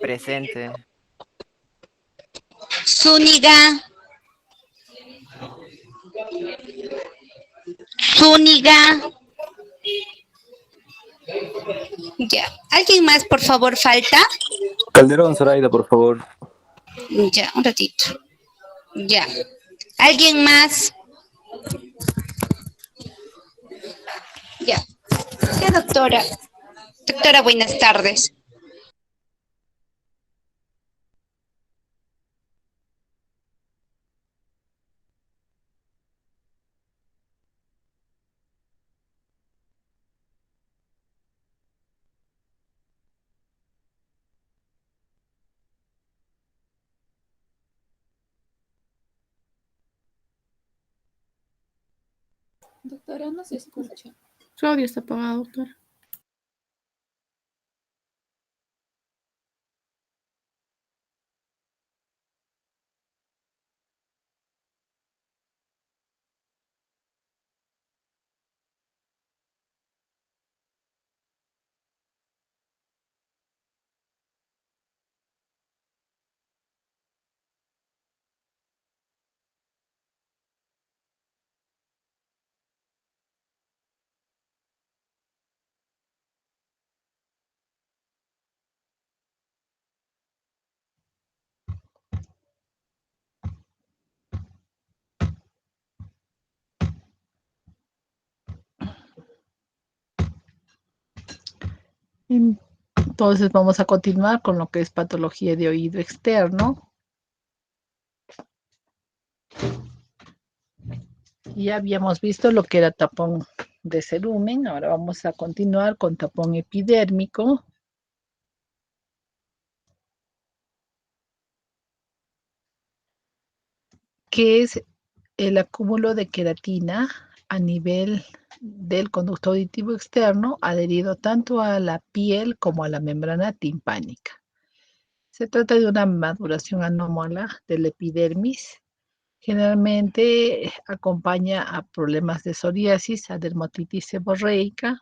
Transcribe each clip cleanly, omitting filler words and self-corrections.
Presente. Zúñiga. Zúñiga. Ya. ¿Alguien más, por favor, falta? Calderón, Zoraida, por favor. Ya, un ratito. Ya. ¿Alguien más? Ya. Ya, doctora. Doctora, buenas tardes. Doctora, no se escucha. Su audio está apagado, doctora. Entonces vamos a continuar con lo que es patología de oído externo. Ya habíamos visto lo que era tapón de cerumen. Ahora vamos a continuar con tapón epidérmico. Que es el acúmulo de queratina a nivel del conducto auditivo externo adherido tanto a la piel como a la membrana timpánica. Se trata de una maduración anómala del epidermis. Generalmente acompaña a problemas de psoriasis, a dermatitis seborreica,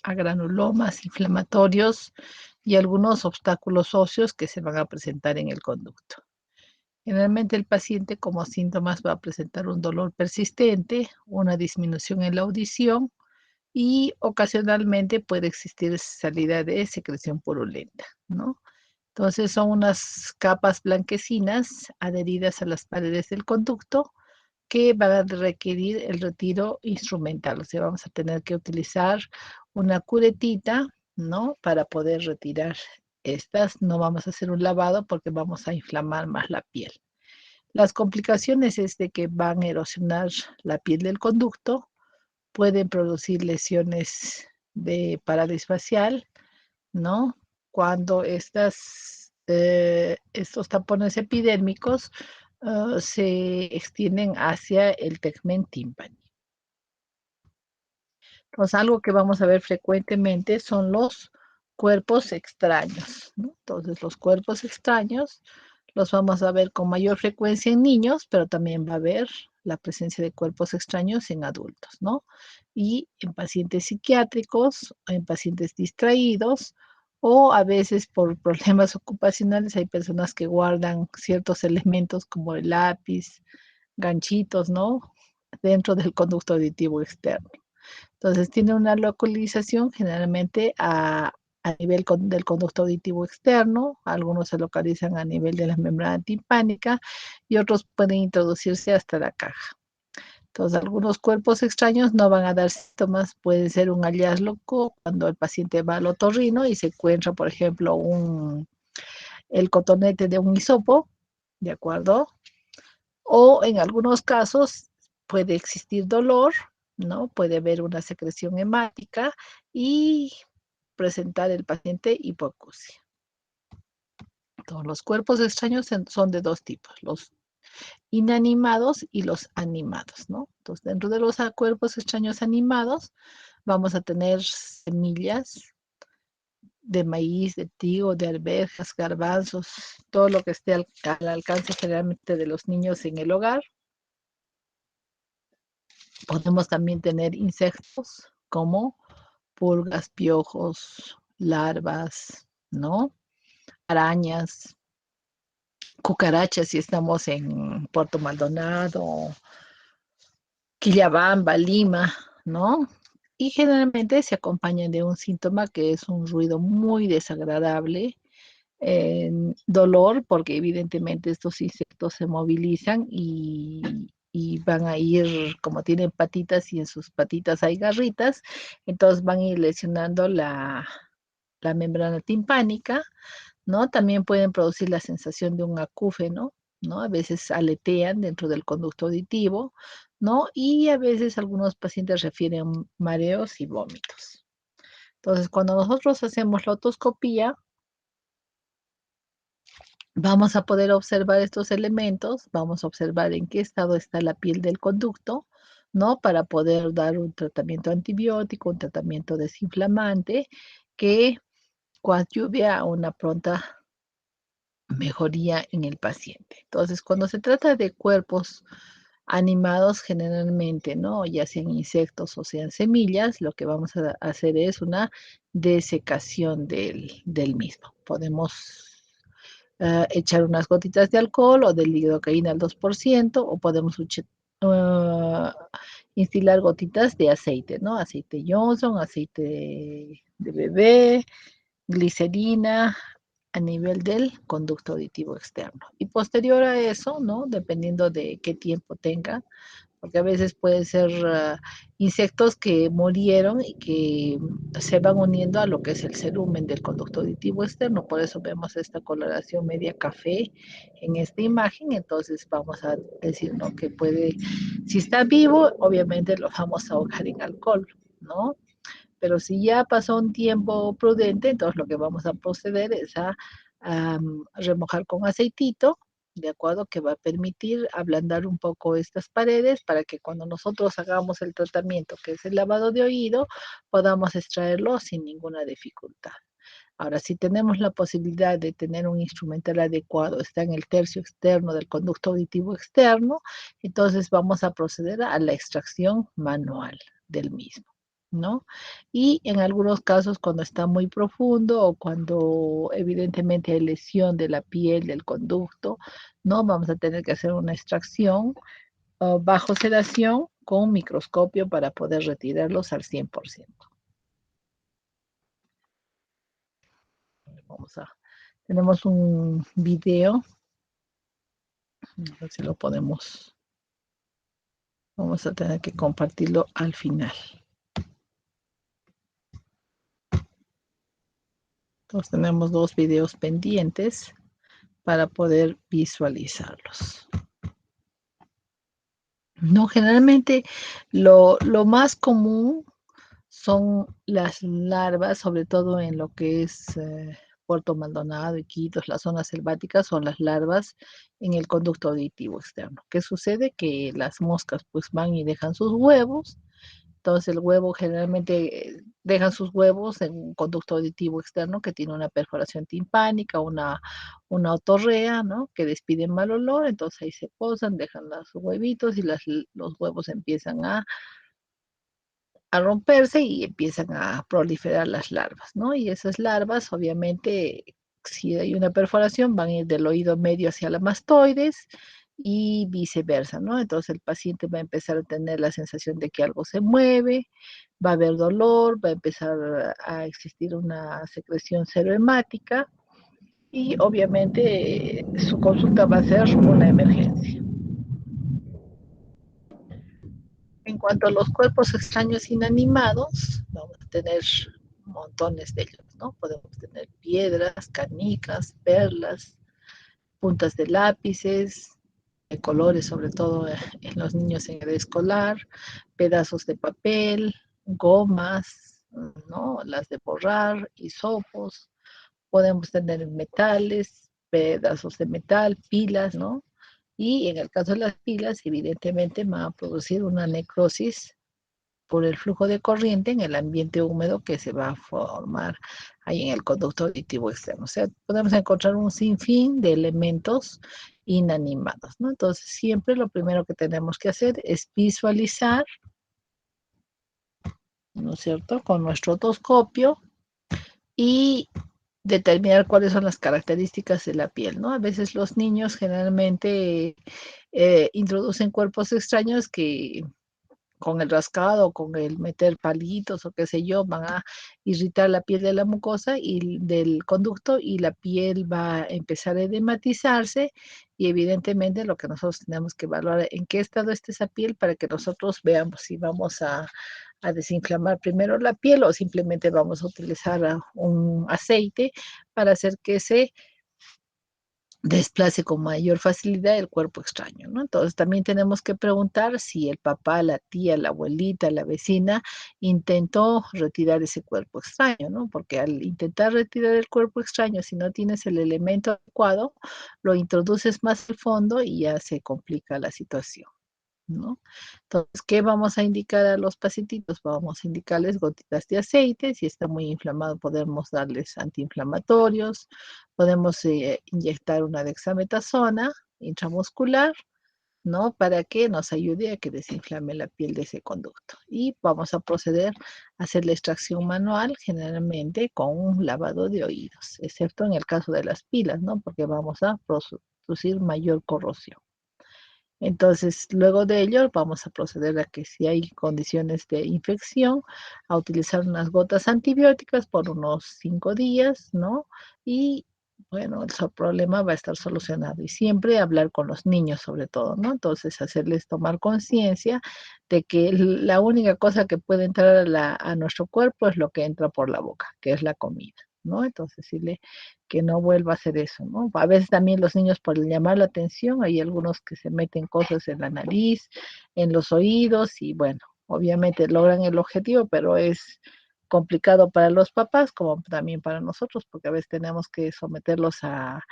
a granulomas inflamatorios y algunos obstáculos óseos que se van a presentar en el conducto. Generalmente el paciente como síntomas va a presentar un dolor persistente, una disminución en la audición y ocasionalmente puede existir salida de secreción purulenta, ¿no? Entonces son unas capas blanquecinas adheridas a las paredes del conducto que van a requerir el retiro instrumental. O sea, vamos a tener que utilizar una curetita, ¿no? Para poder retirar estas. No vamos a hacer un lavado porque vamos a inflamar más la piel. Las complicaciones es de que van a erosionar la piel del conducto, pueden producir lesiones de parálisis facial, ¿no? Cuando estos tapones epidérmicos se extienden hacia el tegmen tímpano. Entonces, algo que vamos a ver frecuentemente son los cuerpos extraños, ¿no? Entonces, los cuerpos extraños los vamos a ver con mayor frecuencia en niños, pero también va a haber la presencia de cuerpos extraños en adultos, ¿no? Y en pacientes psiquiátricos, en pacientes distraídos, o a veces por problemas ocupacionales hay personas que guardan ciertos elementos como el lápiz, ganchitos, ¿no? Dentro del conducto auditivo externo. Entonces tiene una localización generalmente a nivel del conducto auditivo externo, algunos se localizan a nivel de la membrana timpánica y otros pueden introducirse hasta la caja. Entonces, algunos cuerpos extraños no van a dar síntomas, puede ser un hallazgo cuando el paciente va al otorrino y se encuentra, por ejemplo, el cotonete de un hisopo, ¿de acuerdo? O en algunos casos puede existir dolor, ¿no? Puede haber una secreción hemática y presentar el paciente hipoacusia. Todos los cuerpos extraños son de dos tipos, los inanimados y los animados, ¿no? Entonces, dentro de los cuerpos extraños animados, vamos a tener semillas de maíz, de trigo, de arvejas, garbanzos, todo lo que esté al alcance generalmente de los niños en el hogar. Podemos también tener insectos como pulgas, piojos, larvas, ¿no? arañas, cucarachas si estamos en Puerto Maldonado, Quillabamba, Lima, ¿no? Y generalmente se acompañan de un síntoma que es un ruido muy desagradable, dolor, porque evidentemente estos insectos se movilizan y van a ir, como tienen patitas y en sus patitas hay garritas, entonces van a ir lesionando la membrana timpánica, ¿no? También pueden producir la sensación de un acúfeno, ¿no? A veces aletean dentro del conducto auditivo, ¿no? Y a veces algunos pacientes refieren mareos y vómitos. Entonces, cuando nosotros hacemos la otoscopía, vamos a poder observar estos elementos, vamos a observar en qué estado está la piel del conducto, ¿no? Para poder dar un tratamiento antibiótico, un tratamiento desinflamante que coadyuve a una pronta mejoría en el paciente. Entonces, cuando se trata de cuerpos animados generalmente, ¿no? Ya sean insectos o sean semillas, lo que vamos a hacer es una desecación del mismo. Podemos echar unas gotitas de alcohol o de lidocaína al 2%, o podemos uh, instilar gotitas de aceite, ¿no? Aceite Johnson, aceite de bebé, glicerina a nivel del conducto auditivo externo. Y posterior a eso, ¿no? Dependiendo de qué tiempo tenga, porque a veces pueden ser insectos que murieron y que se van uniendo a lo que es el cerumen del conducto auditivo externo. Por eso vemos esta coloración media café en esta imagen. Entonces vamos a decir, ¿no? Que puede, si está vivo, obviamente lo vamos a ahogar en alcohol, ¿no? Pero si ya pasó un tiempo prudente, entonces lo que vamos a proceder es a remojar con aceitito, de acuerdo, que va a permitir ablandar un poco estas paredes para que cuando nosotros hagamos el tratamiento, que es el lavado de oído, podamos extraerlo sin ninguna dificultad. Ahora, si tenemos la posibilidad de tener un instrumental adecuado, está en el tercio externo del conducto auditivo externo, entonces vamos a proceder a la extracción manual del mismo, ¿no? Y en algunos casos, cuando está muy profundo o cuando evidentemente hay lesión de la piel, del conducto, ¿no? Vamos a tener que hacer una extracción bajo sedación con un microscopio para poder retirarlos al 100%. Tenemos un video, a ver si lo podemos, vamos a tener que compartirlo al final. Entonces tenemos dos videos pendientes para poder visualizarlos. No, generalmente lo más común son las larvas, sobre todo en lo que es Puerto Maldonado, Iquitos, las zonas selváticas, son las larvas en el conducto auditivo externo. ¿Qué sucede? Que las moscas pues van y dejan sus huevos, entonces el huevo generalmente dejan sus huevos en un conducto auditivo externo que tiene una perforación timpánica, una otorrea, ¿no? Que despiden mal olor, entonces ahí se posan, dejan los huevitos y los huevos empiezan a romperse y empiezan a proliferar las larvas, ¿no? Y esas larvas, obviamente, si hay una perforación, van a ir del oído medio hacia la mastoides y viceversa, ¿no? Entonces el paciente va a empezar a tener la sensación de que algo se mueve, va a haber dolor, va a empezar a existir una secreción serohemática y obviamente su consulta va a ser una emergencia. En cuanto a los cuerpos extraños inanimados, vamos a tener montones de ellos, ¿no? Podemos tener piedras, canicas, perlas, puntas de lápices, de colores, sobre todo en los niños en edad escolar, pedazos de papel, gomas, ¿no? Las de borrar, hisopos, podemos tener metales, pedazos de metal, pilas, ¿no? Y en el caso de las pilas, evidentemente va a producir una necrosis por el flujo de corriente en el ambiente húmedo que se va a formar ahí en el conducto auditivo externo. O sea, podemos encontrar un sinfín de elementos inanimados, ¿no? Entonces, siempre lo primero que tenemos que hacer es visualizar, ¿no es cierto?, con nuestro otoscopio y determinar cuáles son las características de la piel, ¿no? A veces los niños generalmente introducen cuerpos extraños que con el rascado, con el meter palitos o qué sé yo, van a irritar la piel de la mucosa y del conducto y la piel va a empezar a edematizarse y evidentemente lo que nosotros tenemos que evaluar en qué estado está esa piel para que nosotros veamos si vamos a desinflamar primero la piel o simplemente vamos a utilizar un aceite para hacer que se desplace con mayor facilidad el cuerpo extraño, ¿no? Entonces también tenemos que preguntar si el papá, la tía, la abuelita, la vecina intentó retirar ese cuerpo extraño, ¿no? Porque al intentar retirar el cuerpo extraño, si no tienes el elemento adecuado, lo introduces más al fondo y ya se complica la situación, ¿no? Entonces, ¿qué vamos a indicar a los pacientitos? Vamos a indicarles gotitas de aceite. Si está muy inflamado, podemos darles antiinflamatorios. Podemos inyectar una dexametasona intramuscular, ¿no? Para que nos ayude a que desinflame la piel de ese conducto. Y vamos a proceder a hacer la extracción manual, generalmente con un lavado de oídos, excepto en el caso de las pilas, ¿no? Porque vamos a producir mayor corrosión. Entonces, luego de ello, vamos a proceder a que si hay condiciones de infección, a utilizar unas gotas antibióticas por unos 5 días, ¿no? Y bueno, el problema va a estar solucionado. Y siempre hablar con los niños sobre todo, ¿no? Entonces, hacerles tomar conciencia de que la única cosa que puede entrar a nuestro cuerpo es lo que entra por la boca, que es la comida, ¿no? Entonces, decirle que no vuelva a hacer eso, ¿no? A veces también los niños por llamar la atención, hay algunos que se meten cosas en la nariz, en los oídos y bueno, obviamente logran el objetivo, pero es complicado para los papás como también para nosotros, porque a veces tenemos que someterlos a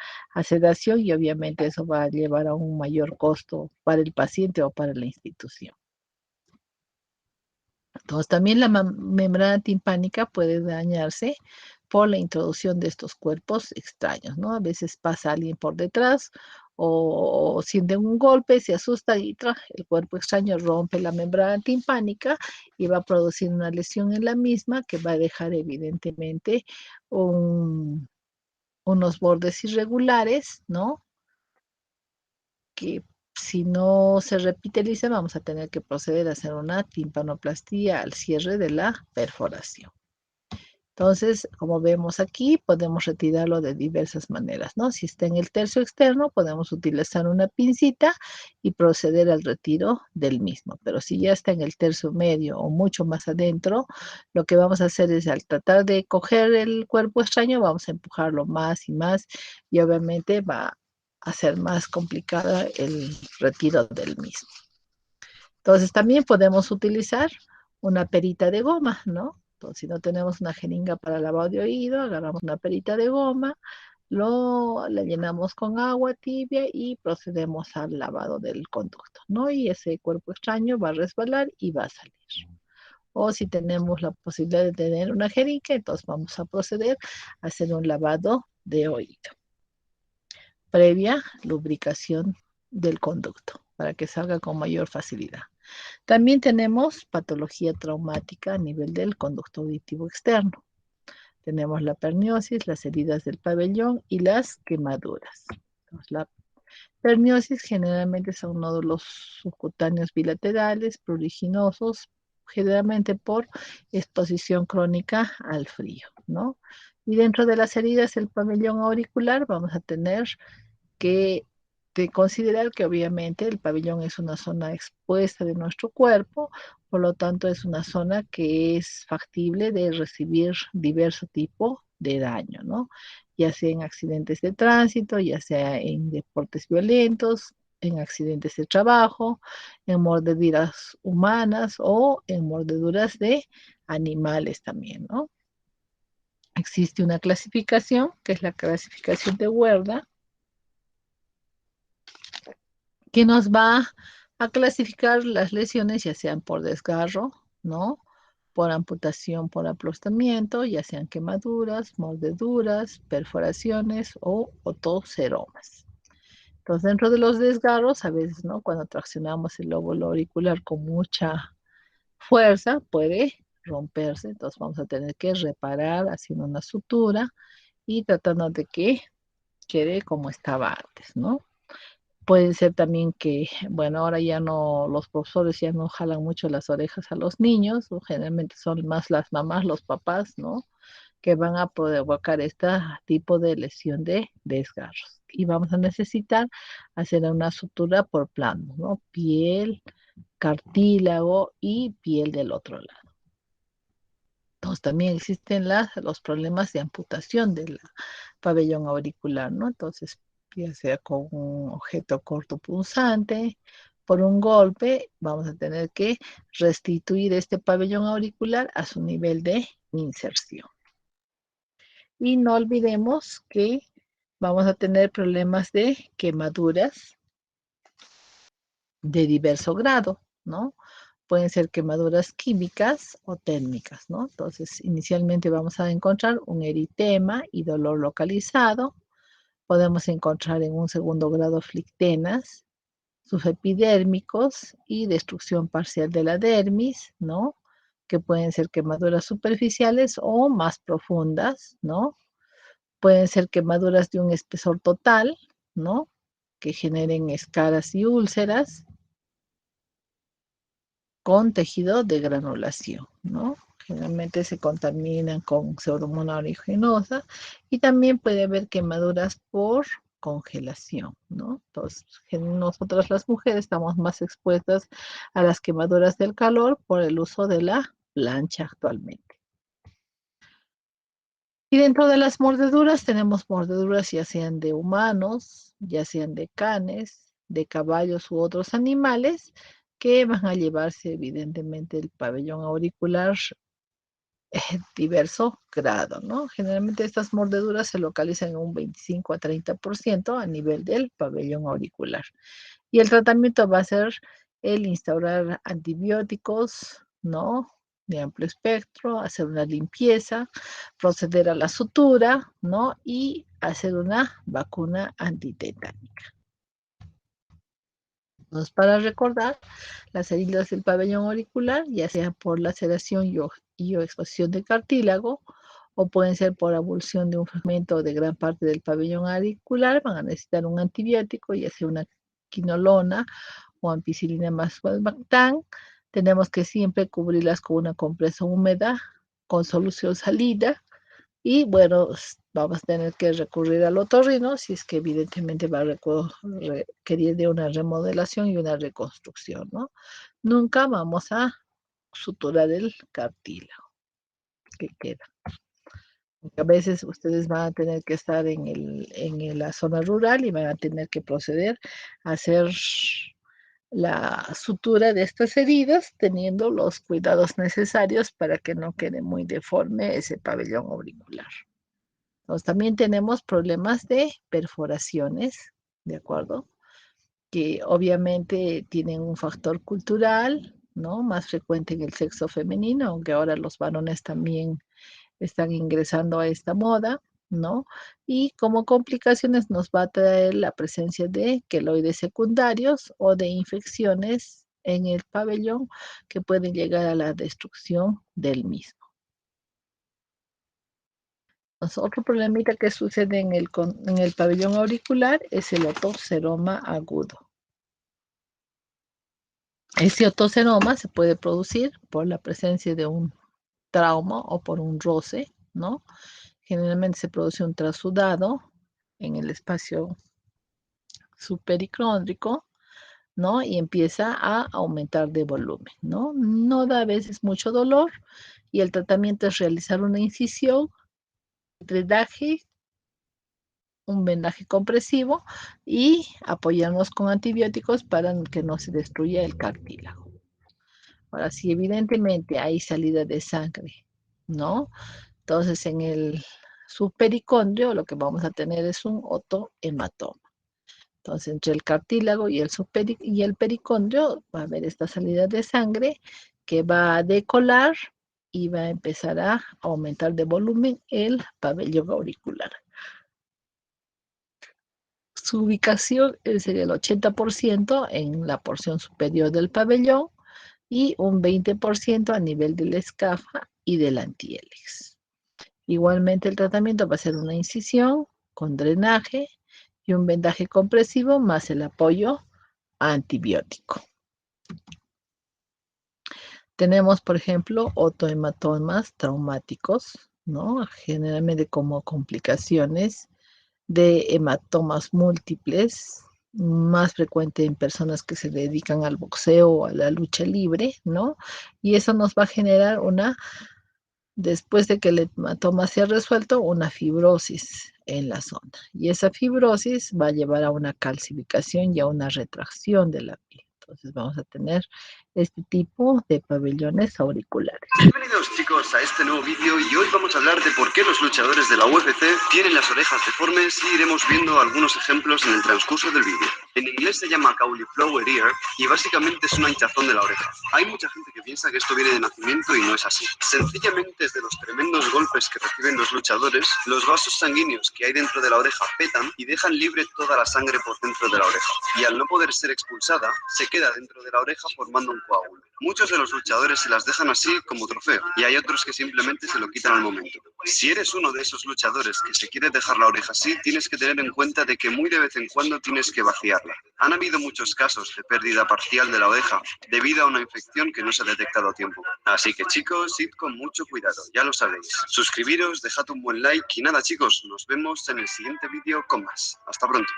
sedación y obviamente eso va a llevar a un mayor costo para el paciente o para la institución. Entonces, también la membrana timpánica puede dañarse por la introducción de estos cuerpos extraños, ¿no? A veces pasa alguien por detrás o siente un golpe, se asusta y el cuerpo extraño rompe la membrana timpánica y va a producir una lesión en la misma que va a dejar evidentemente unos bordes irregulares, ¿no? Que si no se repitaliza, vamos a tener que proceder a hacer una timpanoplastía al cierre de la perforación. Entonces, como vemos aquí, podemos retirarlo de diversas maneras, ¿no? Si está en el tercio externo, podemos utilizar una pincita y proceder al retiro del mismo. Pero si ya está en el tercio medio o mucho más adentro, lo que vamos a hacer es al tratar de coger el cuerpo extraño, vamos a empujarlo más y más y obviamente va a ser más complicada el retiro del mismo. Entonces, también podemos utilizar una perita de goma, ¿no? Entonces, si no tenemos una jeringa para lavado de oído, agarramos una perita de goma, la llenamos con agua tibia y procedemos al lavado del conducto, ¿no? Y ese cuerpo extraño va a resbalar y va a salir. O si tenemos la posibilidad de tener una jeringa, entonces vamos a proceder a hacer un lavado de oído, previa lubricación del conducto, para que salga con mayor facilidad. También tenemos patología traumática a nivel del conducto auditivo externo. Tenemos la perniosis, las heridas del pabellón y las quemaduras. Entonces, la perniosis generalmente son nódulos subcutáneos bilaterales, pruriginosos, generalmente por exposición crónica al frío, ¿no? Y dentro de las heridas del pabellón auricular vamos a tener que de considerar que obviamente el pabellón es una zona expuesta de nuestro cuerpo, por lo tanto es una zona que es factible de recibir diverso tipo de daño, ¿no? Ya sea en accidentes de tránsito, ya sea en deportes violentos, en accidentes de trabajo, en mordeduras humanas o en mordeduras de animales también, ¿no? Existe una clasificación, que es la clasificación de Werner, que nos va a clasificar las lesiones, ya sean por desgarro, ¿no? Por amputación, por aplastamiento, ya sean quemaduras, mordeduras, perforaciones o otoceromas. Entonces, dentro de los desgarros, a veces, ¿no? Cuando traccionamos el lóbulo auricular con mucha fuerza, puede romperse. Entonces, vamos a tener que reparar haciendo una sutura y tratando de que quede como estaba antes, ¿no? Puede ser también que, bueno, ahora ya no, los profesores ya no jalan mucho las orejas a los niños, o generalmente son más las mamás, los papás, ¿no? Que van a provocar este tipo de lesión de desgarros. Y vamos a necesitar hacer una sutura por plano, ¿no? Piel, cartílago y piel del otro lado. Entonces también existen los problemas de amputación del pabellón auricular, ¿no? Entonces, ya sea con un objeto cortopunzante, por un golpe, vamos a tener que restituir este pabellón auricular a su nivel de inserción. Y no olvidemos que vamos a tener problemas de quemaduras de diverso grado, ¿no? Pueden ser quemaduras químicas o térmicas, ¿no? Entonces, inicialmente vamos a encontrar un eritema y dolor localizado. Podemos encontrar en un segundo grado flictenas, subepidérmicos y destrucción parcial de la dermis, ¿no? Que pueden ser quemaduras superficiales o más profundas, ¿no? Pueden ser quemaduras de un espesor total, ¿no? Que generen escaras y úlceras con tejido de granulación, ¿no? Generalmente se contaminan con pseudomonas aeruginosa y también puede haber quemaduras por congelación, ¿no? Entonces, nosotras las mujeres estamos más expuestas a las quemaduras del calor por el uso de la plancha actualmente. Y dentro de las mordeduras tenemos mordeduras ya sean de humanos, ya sean de canes, de caballos u otros animales que van a llevarse evidentemente el pabellón auricular diverso grado, ¿no? Generalmente estas mordeduras se localizan en un 25 a 30% a nivel del pabellón auricular. Y el tratamiento va a ser el instaurar antibióticos, ¿no? De amplio espectro, hacer una limpieza, proceder a la sutura, ¿no? Y hacer una vacuna antitetánica. Entonces, para recordar, las heridas del pabellón auricular, ya sea por laceración y o exposición de cartílago, o pueden ser por abulsión de un fragmento de gran parte del pabellón auricular, van a necesitar un antibiótico, ya sea una quinolona o ampicilina más valbactam. Tenemos que siempre cubrirlas con una compresa húmeda con solución salida y bueno, vamos a tener que recurrir al otorrino si es que evidentemente va a requerir de una remodelación y una reconstrucción, ¿no? Nunca vamos a suturar el cartílago que queda. A veces ustedes van a tener que estar en la zona rural y van a tener que proceder a hacer la sutura de estas heridas teniendo los cuidados necesarios para que no quede muy deforme ese pabellón auricular. Entonces, también tenemos problemas de perforaciones, ¿de acuerdo? Que obviamente tienen un factor cultural, ¿no? Más frecuente en el sexo femenino, aunque ahora los varones también están ingresando a esta moda, ¿no? Y como complicaciones nos va a traer la presencia de queloides secundarios o de infecciones en el pabellón que pueden llegar a la destrucción del mismo. Entonces, otro problemita que sucede en el pabellón auricular es el otoseroma agudo. Este otoseroma se puede producir por la presencia de un trauma o por un roce, ¿no? Generalmente se produce un trasudado en el espacio supericóndrico, ¿no? Y empieza a aumentar de volumen, ¿no? No da a veces mucho dolor y el tratamiento es realizar una incisión, drenaje, un vendaje compresivo y apoyarnos con antibióticos para que no se destruya el cartílago. Ahora, si evidentemente hay salida de sangre, ¿no? Entonces, en el subpericondrio lo que vamos a tener es un otohematoma. Entonces, entre el cartílago y el pericondrio va a haber esta salida de sangre que va a decolar y va a empezar a aumentar de volumen el pabellón auricular. Su ubicación sería el 80% en la porción superior del pabellón y un 20% a nivel de la escafa y del antihélice. Igualmente el tratamiento va a ser una incisión con drenaje y un vendaje compresivo más el apoyo antibiótico. Tenemos, por ejemplo, otohematomas traumáticos, ¿no? Generalmente como complicaciones de hematomas múltiples, más frecuente en personas que se dedican al boxeo o a la lucha libre, ¿no? Y eso nos va a generar después de que el hematoma se ha resuelto, una fibrosis en la zona. Y esa fibrosis va a llevar a una calcificación y a una retracción de la piel. Entonces vamos a tener este tipo de pabellones auriculares. Bienvenidos chicos a este nuevo vídeo y hoy vamos a hablar de por qué los luchadores de la UFC tienen las orejas deformes y iremos viendo algunos ejemplos en el transcurso del vídeo. En inglés se llama cauliflower ear y básicamente es una hinchazón de la oreja. Hay mucha gente que piensa que esto viene de nacimiento y no es así. Sencillamente es de los tremendos golpes que reciben los luchadores, los vasos sanguíneos que hay dentro de la oreja petan y dejan libre toda la sangre por dentro de la oreja. Y al no poder ser expulsada, se queda dentro de la oreja formando un coágulo. Muchos de los luchadores se las dejan así como trofeo y hay otros que simplemente se lo quitan al momento. Si eres uno de esos luchadores que se quiere dejar la oreja así, tienes que tener en cuenta de que muy de vez en cuando tienes que vaciarla. Han habido muchos casos de pérdida parcial de la oreja debido a una infección que no se ha detectado a tiempo. Así que chicos, id con mucho cuidado, ya lo sabéis. Suscribiros, dejad un buen like y nada chicos, nos vemos en el siguiente vídeo con más. Hasta pronto.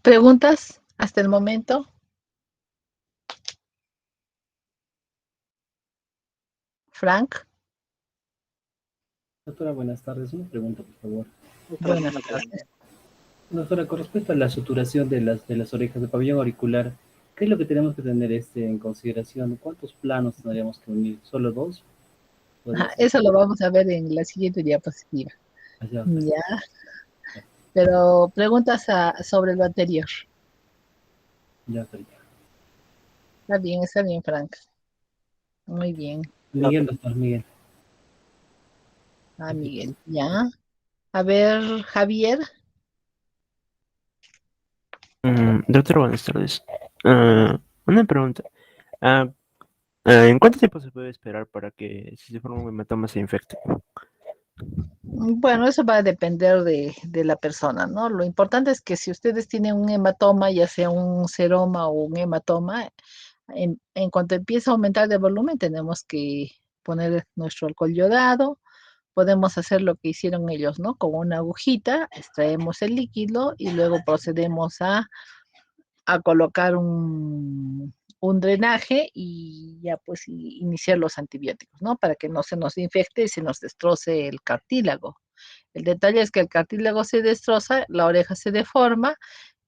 ¿Preguntas hasta el momento? Frank, Doctora, buenas tardes. Una pregunta, por favor. buenas tardes. Doctora, con respecto a la suturación de las orejas de pabellón auricular, ¿qué es lo que tenemos que tener en consideración? ¿Cuántos planos tendríamos que unir? ¿Solo dos? ¿Podría ser? Eso lo vamos a ver en la siguiente diapositiva. Allá, Ya, pero preguntas sobre lo anterior. ya, doctora. Está bien, Frank. Muy bien. Miguel, doctor, Miguel. Miguel, ya. A ver, Javier. Doctor, buenas tardes. Una pregunta. Ah, ¿En cuánto tiempo se puede esperar para que si se forma un hematoma se infecte? Bueno, eso va a depender de la persona, ¿no? Lo importante es que si ustedes tienen un hematoma, ya sea un seroma o un hematoma, en cuanto empieza a aumentar de volumen, tenemos que poner nuestro alcohol yodado. Podemos hacer lo que hicieron ellos, ¿no? Con una agujita, extraemos el líquido y luego procedemos a colocar un drenaje y ya pues iniciar los antibióticos, ¿no? Para que no se nos infecte y se nos destroce el cartílago. El detalle es que el cartílago se destroza, la oreja se deforma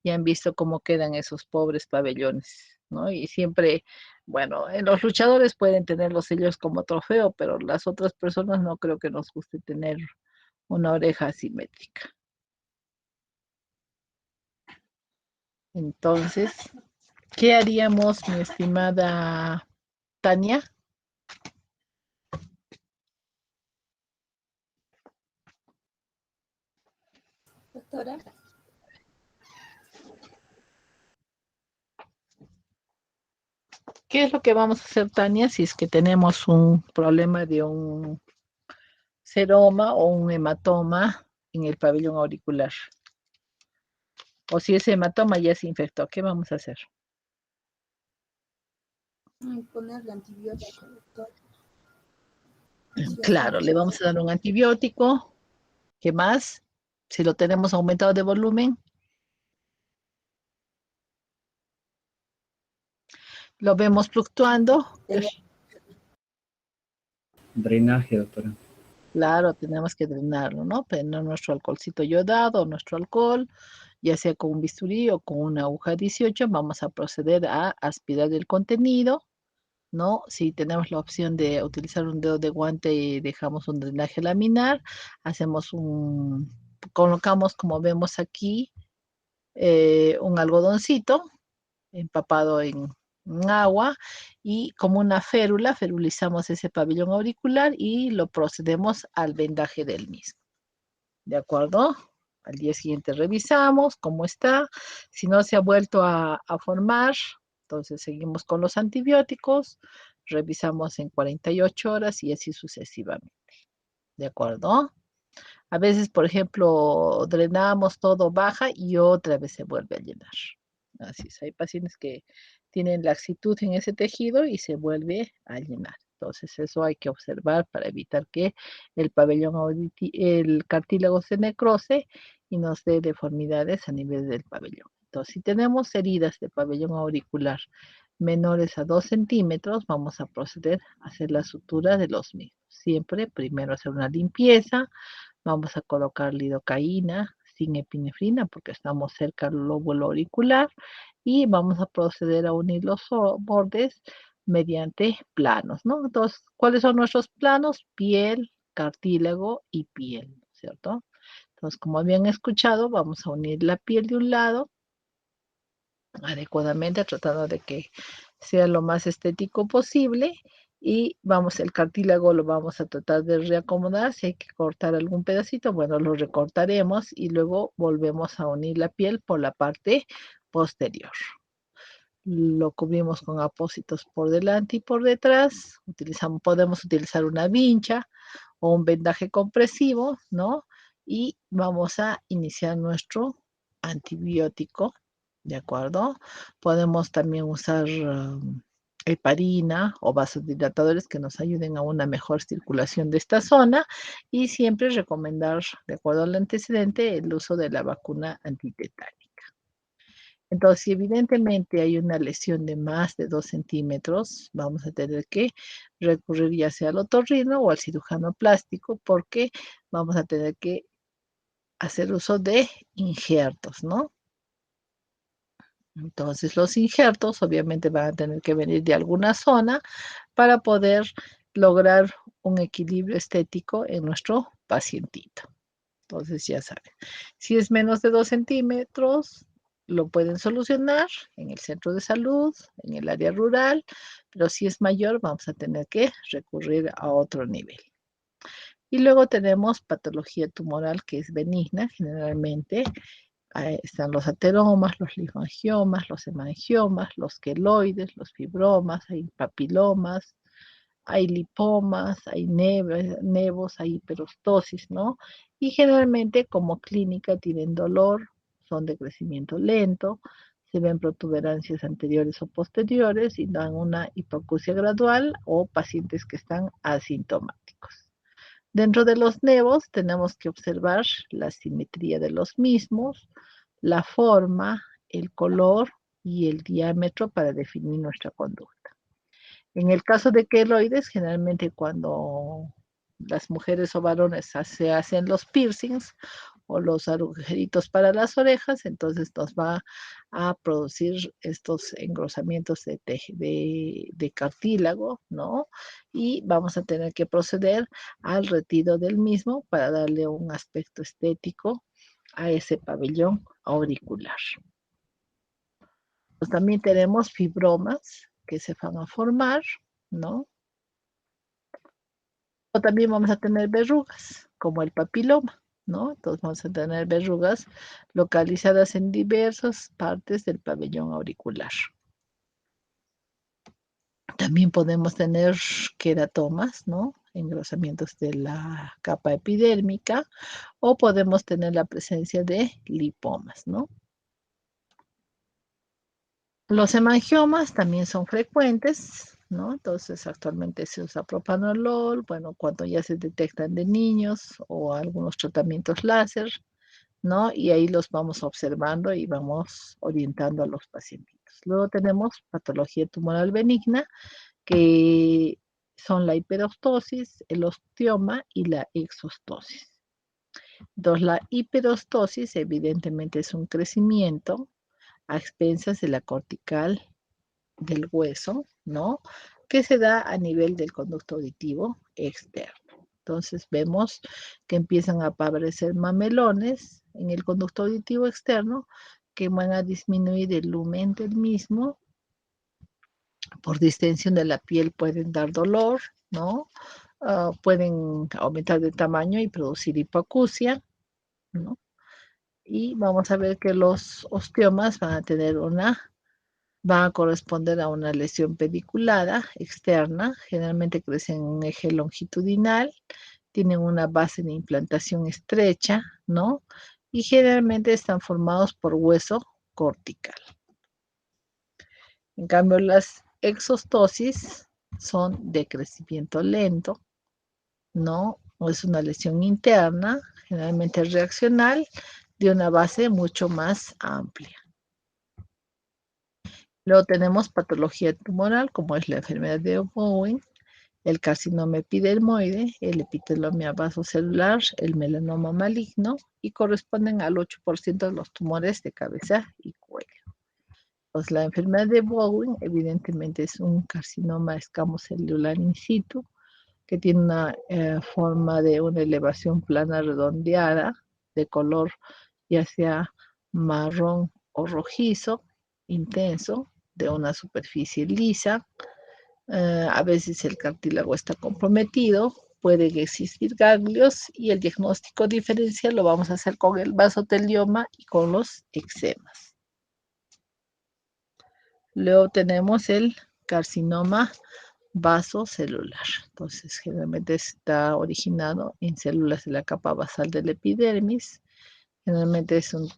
y han visto cómo quedan esos pobres pabellones, ¿no? Y siempre, bueno, los luchadores pueden tenerlos ellos como trofeo, pero las otras personas no creo que nos guste tener una oreja asimétrica. Entonces, ¿qué haríamos, mi estimada Tania? Doctora, ¿Qué es lo que vamos a hacer, Tania, si es que tenemos un problema de un seroma o un hematoma en el pabellón auricular? O si ese hematoma ya se infectó, ¿qué vamos a hacer? ponerle antibiótico, doctor. Claro, le vamos a dar un antibiótico. ¿Qué más? Si lo tenemos aumentado de volumen, lo vemos fluctuando. Drenaje, doctora. Claro, tenemos que drenarlo, ¿no? Tener nuestro alcoholcito yodado, nuestro alcohol, ya sea con un bisturí o con una aguja 18, vamos a proceder a aspirar el contenido, ¿no? Si tenemos la opción de utilizar un dedo de guante y dejamos un drenaje laminar, colocamos como vemos aquí, un algodoncito empapado en agua y como una férula, ferulizamos ese pabellón auricular y lo procedemos al vendaje del mismo. ¿De acuerdo? Al día siguiente revisamos cómo está. Si no se ha vuelto a formar, entonces seguimos con los antibióticos, revisamos en 48 horas y así sucesivamente. ¿De acuerdo? A veces, por ejemplo, drenamos todo, baja y otra vez se vuelve a llenar. Así es, hay pacientes que tienen laxitud en ese tejido y se vuelve a llenar. Entonces, eso hay que observar para evitar que el el cartílago se necrose y nos dé deformidades a nivel del pabellón. Entonces, si tenemos heridas de pabellón auricular menores a 2 centímetros, vamos a proceder a hacer la sutura de los mismos. Siempre primero hacer una limpieza, vamos a colocar lidocaína sin epinefrina porque estamos cerca del lóbulo auricular y vamos a proceder a unir los bordes mediante planos, ¿no? Entonces, ¿cuáles son nuestros planos? Piel, cartílago y piel, ¿cierto? Entonces, como habían escuchado, vamos a unir la piel de un lado adecuadamente, tratando de que sea lo más estético posible. Y el cartílago lo vamos a tratar de reacomodar. Si hay que cortar algún pedacito, bueno, lo recortaremos y luego volvemos a unir la piel por la parte posterior. Lo cubrimos con apósitos por delante y por detrás. Podemos utilizar una vincha o un vendaje compresivo, ¿no? Y vamos a iniciar nuestro antibiótico, ¿de acuerdo? Podemos también usar heparina o vasodilatadores que nos ayuden a una mejor circulación de esta zona y siempre recomendar, de acuerdo al antecedente, el uso de la vacuna antitetánica. Entonces, si evidentemente hay una lesión de más de 2 centímetros, vamos a tener que recurrir ya sea al otorrino o al cirujano plástico porque vamos a tener que hacer uso de injertos, ¿no? Entonces, los injertos obviamente van a tener que venir de alguna zona para poder lograr un equilibrio estético en nuestro pacientito. Entonces, ya saben, si es menos de 2 centímetros, lo pueden solucionar en el centro de salud, en el área rural, pero si es mayor, vamos a tener que recurrir a otro nivel. Y luego tenemos patología tumoral que es benigna, generalmente. Están los ateromas, los linfangiomas, los hemangiomas, los queloides, los fibromas, hay papilomas, hay lipomas, hay nevos, hay hiperostosis, ¿no? Y generalmente como clínica tienen dolor, son de crecimiento lento, se ven protuberancias anteriores o posteriores y dan una hipoacusia gradual o pacientes que están asintomáticos. Dentro de los nevos tenemos que observar la simetría de los mismos, la forma, el color y el diámetro para definir nuestra conducta. En el caso de queloides, generalmente cuando las mujeres o varones se hacen los piercings o los agujeritos para las orejas, entonces nos va a producir estos engrosamientos de cartílago, ¿no? Y vamos a tener que proceder al retiro del mismo para darle un aspecto estético a ese pabellón auricular. Pues también tenemos fibromas que se van a formar, ¿no? O también vamos a tener verrugas, como el papiloma, ¿no? Entonces vamos a tener verrugas localizadas en diversas partes del pabellón auricular. También podemos tener queratomas, ¿no? Engrosamientos de la capa epidérmica, o podemos tener la presencia de lipomas, ¿no? Los hemangiomas también son frecuentes, ¿no? Entonces, actualmente se usa propanolol, bueno, cuando ya se detectan de niños o algunos tratamientos láser, ¿no? Y ahí los vamos observando y vamos orientando a los pacientitos. Luego tenemos patología tumoral benigna, que son la hiperostosis, el osteoma y la exostosis. Entonces, la hiperostosis evidentemente es un crecimiento a expensas de la cortical del hueso, ¿no? Que se da a nivel del conducto auditivo externo. Entonces vemos que empiezan a aparecer mamelones en el conducto auditivo externo que van a disminuir el lumen del mismo. Por distensión de la piel pueden dar dolor, ¿no? Pueden aumentar de tamaño y producir hipoacusia, ¿no? Y vamos a ver que los osteomas van a corresponder a una lesión pediculada externa, generalmente crecen en un eje longitudinal, tienen una base de implantación estrecha, ¿no? Y generalmente están formados por hueso cortical. En cambio, las exostosis son de crecimiento lento, ¿no? Es una lesión interna, generalmente reaccional, de una base mucho más amplia. Luego tenemos patología tumoral, como es la enfermedad de Bowen, el carcinoma epidermoide, el epitelomia vasocelular, el melanoma maligno, y corresponden al 8% de los tumores de cabeza y cuello. Pues la enfermedad de Bowen, evidentemente, es un carcinoma escamocelular in situ, que tiene una forma de una elevación plana redondeada, de color ya sea marrón o rojizo, intenso, de una superficie lisa. A veces el cartílago está comprometido, pueden existir ganglios y el diagnóstico diferencial lo vamos a hacer con el vasotelioma y con los eczemas. Luego tenemos el carcinoma vasocelular. Entonces, generalmente está originado en células de la capa basal del epidermis. Generalmente es un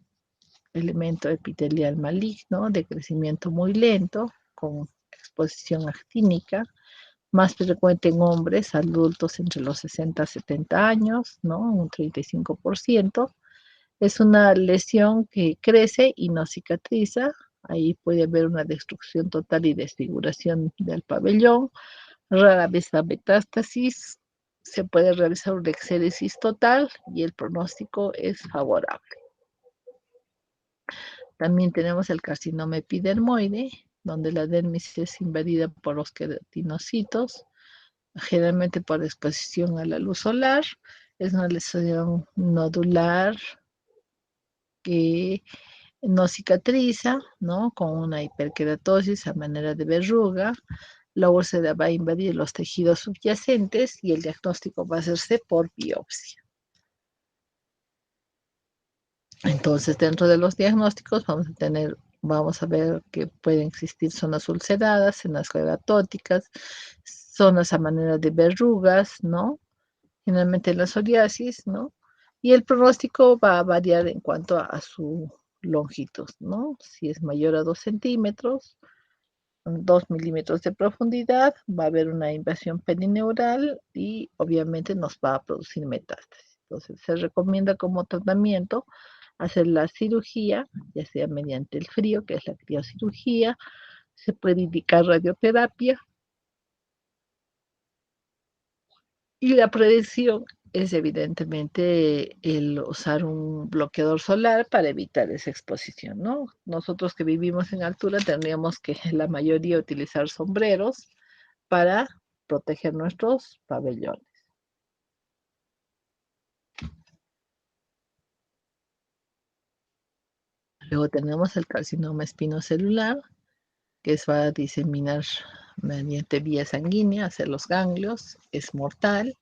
elemento epitelial maligno de crecimiento muy lento, con exposición actínica, más frecuente en hombres adultos entre los 60 y 70 años, ¿no? Un 35%. Es una lesión que crece y no cicatriza. Ahí puede haber una destrucción total y desfiguración del pabellón. Rara vez la metástasis. Se puede realizar una exéresis total y el pronóstico es favorable. También tenemos el carcinoma epidermoide, donde la dermis es invadida por los queratinocitos, generalmente por exposición a la luz solar. Es una lesión nodular que no cicatriza, ¿no? Con una hiperkeratosis a manera de verruga. Luego se va a invadir los tejidos subyacentes y el diagnóstico va a hacerse por biopsia. Entonces, dentro de los diagnósticos vamos a ver que pueden existir zonas ulceradas, zonas queratóticas, zonas a manera de verrugas, ¿no? Generalmente la psoriasis, ¿no? Y el pronóstico va a variar en cuanto a su longitud, ¿no? Si es mayor a 2 centímetros, 2 milímetros de profundidad, va a haber una invasión perineural y obviamente nos va a producir metástasis. Entonces, se recomienda como tratamiento hacer la cirugía, ya sea mediante el frío, que es la criocirugía. Se puede indicar radioterapia. Y la prevención es evidentemente el usar un bloqueador solar para evitar esa exposición, ¿no? Nosotros que vivimos en altura tendríamos que la mayoría utilizar sombreros para proteger nuestros pabellones. Luego tenemos el carcinoma espinocelular, que va a diseminar mediante vía sanguínea hacia los ganglios, es mortal,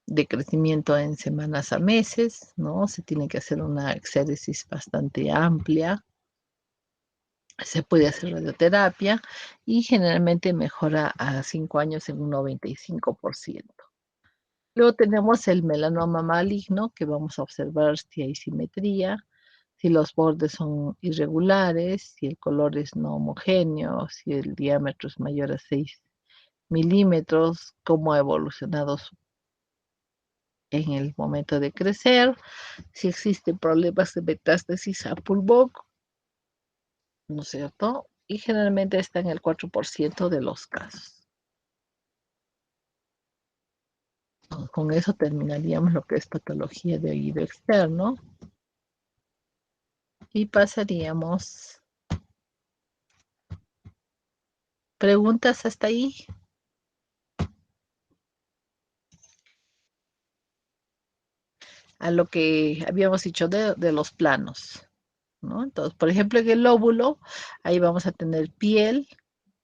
de crecimiento en semanas a meses, ¿no? Se tiene que hacer una exéresis bastante amplia, se puede hacer radioterapia y generalmente mejora a 5 años en un 95%. Luego tenemos el melanoma maligno, que vamos a observar si hay simetría, si los bordes son irregulares, si el color es no homogéneo, si el diámetro es mayor a 6 milímetros, cómo ha evolucionado en el momento de crecer, si existen problemas de metástasis a pulmón, ¿no es cierto? Y generalmente está en el 4% de los casos. Con eso terminaríamos lo que es patología de oído externo. Y pasaríamos. ¿Preguntas hasta ahí? A lo que habíamos dicho de los planos, ¿no? Entonces, por ejemplo, en el lóbulo, ahí vamos a tener piel,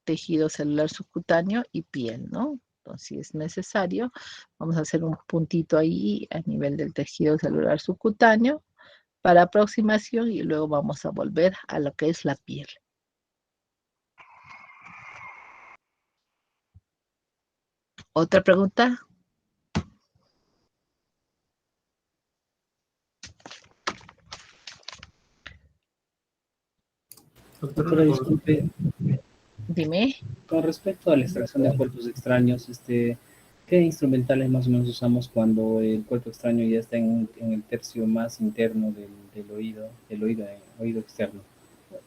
tejido celular subcutáneo y piel, ¿no? Entonces, si es necesario, vamos a hacer un puntito ahí a nivel del tejido celular subcutáneo para aproximación y luego vamos a volver a lo que es la piel. ¿Otra pregunta? Doctora, disculpe, Dime. con respecto a la extracción de cuerpos extraños, ¿qué instrumentales más o menos usamos cuando el cuerpo extraño ya está en el tercio más interno del oído externo?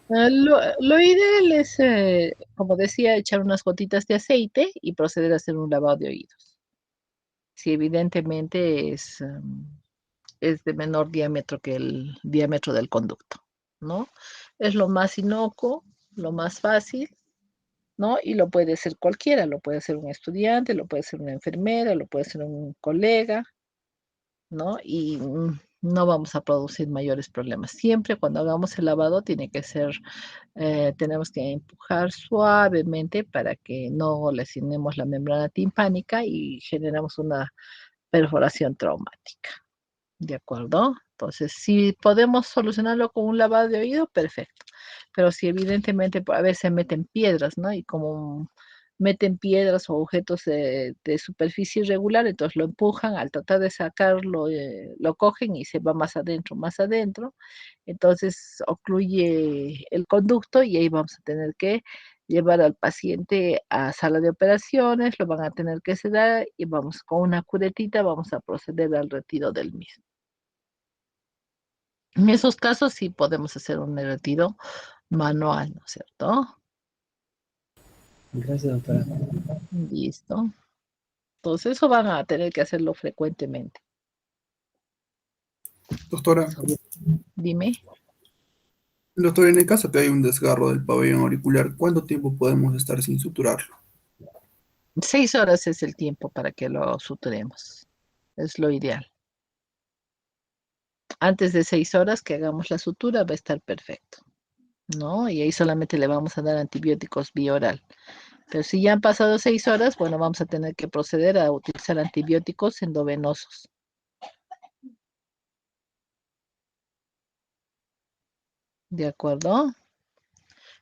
Lo ideal es, como decía, echar unas gotitas de aceite y proceder a hacer un lavado de oídos. Si evidentemente es de menor diámetro que el diámetro del conducto, ¿no? Es lo más inocuo, lo más fácil, ¿no? Y lo puede ser cualquiera, lo puede ser un estudiante, lo puede ser una enfermera, lo puede ser un colega, ¿no? Y no vamos a producir mayores problemas. Siempre cuando hagamos el lavado tiene que ser, tenemos que empujar suavemente para que no lesionemos la membrana timpánica y generamos una perforación traumática. ¿De acuerdo? Entonces, si podemos solucionarlo con un lavado de oído, perfecto. Pero si evidentemente a veces meten piedras, ¿no? Y como meten piedras o objetos de superficie irregular, entonces lo empujan, al tratar de sacarlo, lo cogen y se va más adentro, más adentro. Entonces ocluye el conducto y ahí vamos a tener que llevar al paciente a sala de operaciones, lo van a tener que sedar y vamos con una curetita, vamos a proceder al retiro del mismo. En esos casos sí podemos hacer un retiro manual, ¿no es cierto? Gracias, doctora. Listo. Entonces eso van a tener que hacerlo frecuentemente. Doctora, Dime. doctora, en el caso que hay un desgarro del pabellón auricular, ¿cuánto tiempo podemos estar sin suturarlo? 6 horas es el tiempo para que lo suturemos. Es lo ideal. Antes de 6 horas que hagamos la sutura va a estar perfecto, ¿no? Y ahí solamente le vamos a dar antibióticos vía oral. Pero si ya han pasado 6 horas, bueno, vamos a tener que proceder a utilizar antibióticos endovenosos. ¿De acuerdo?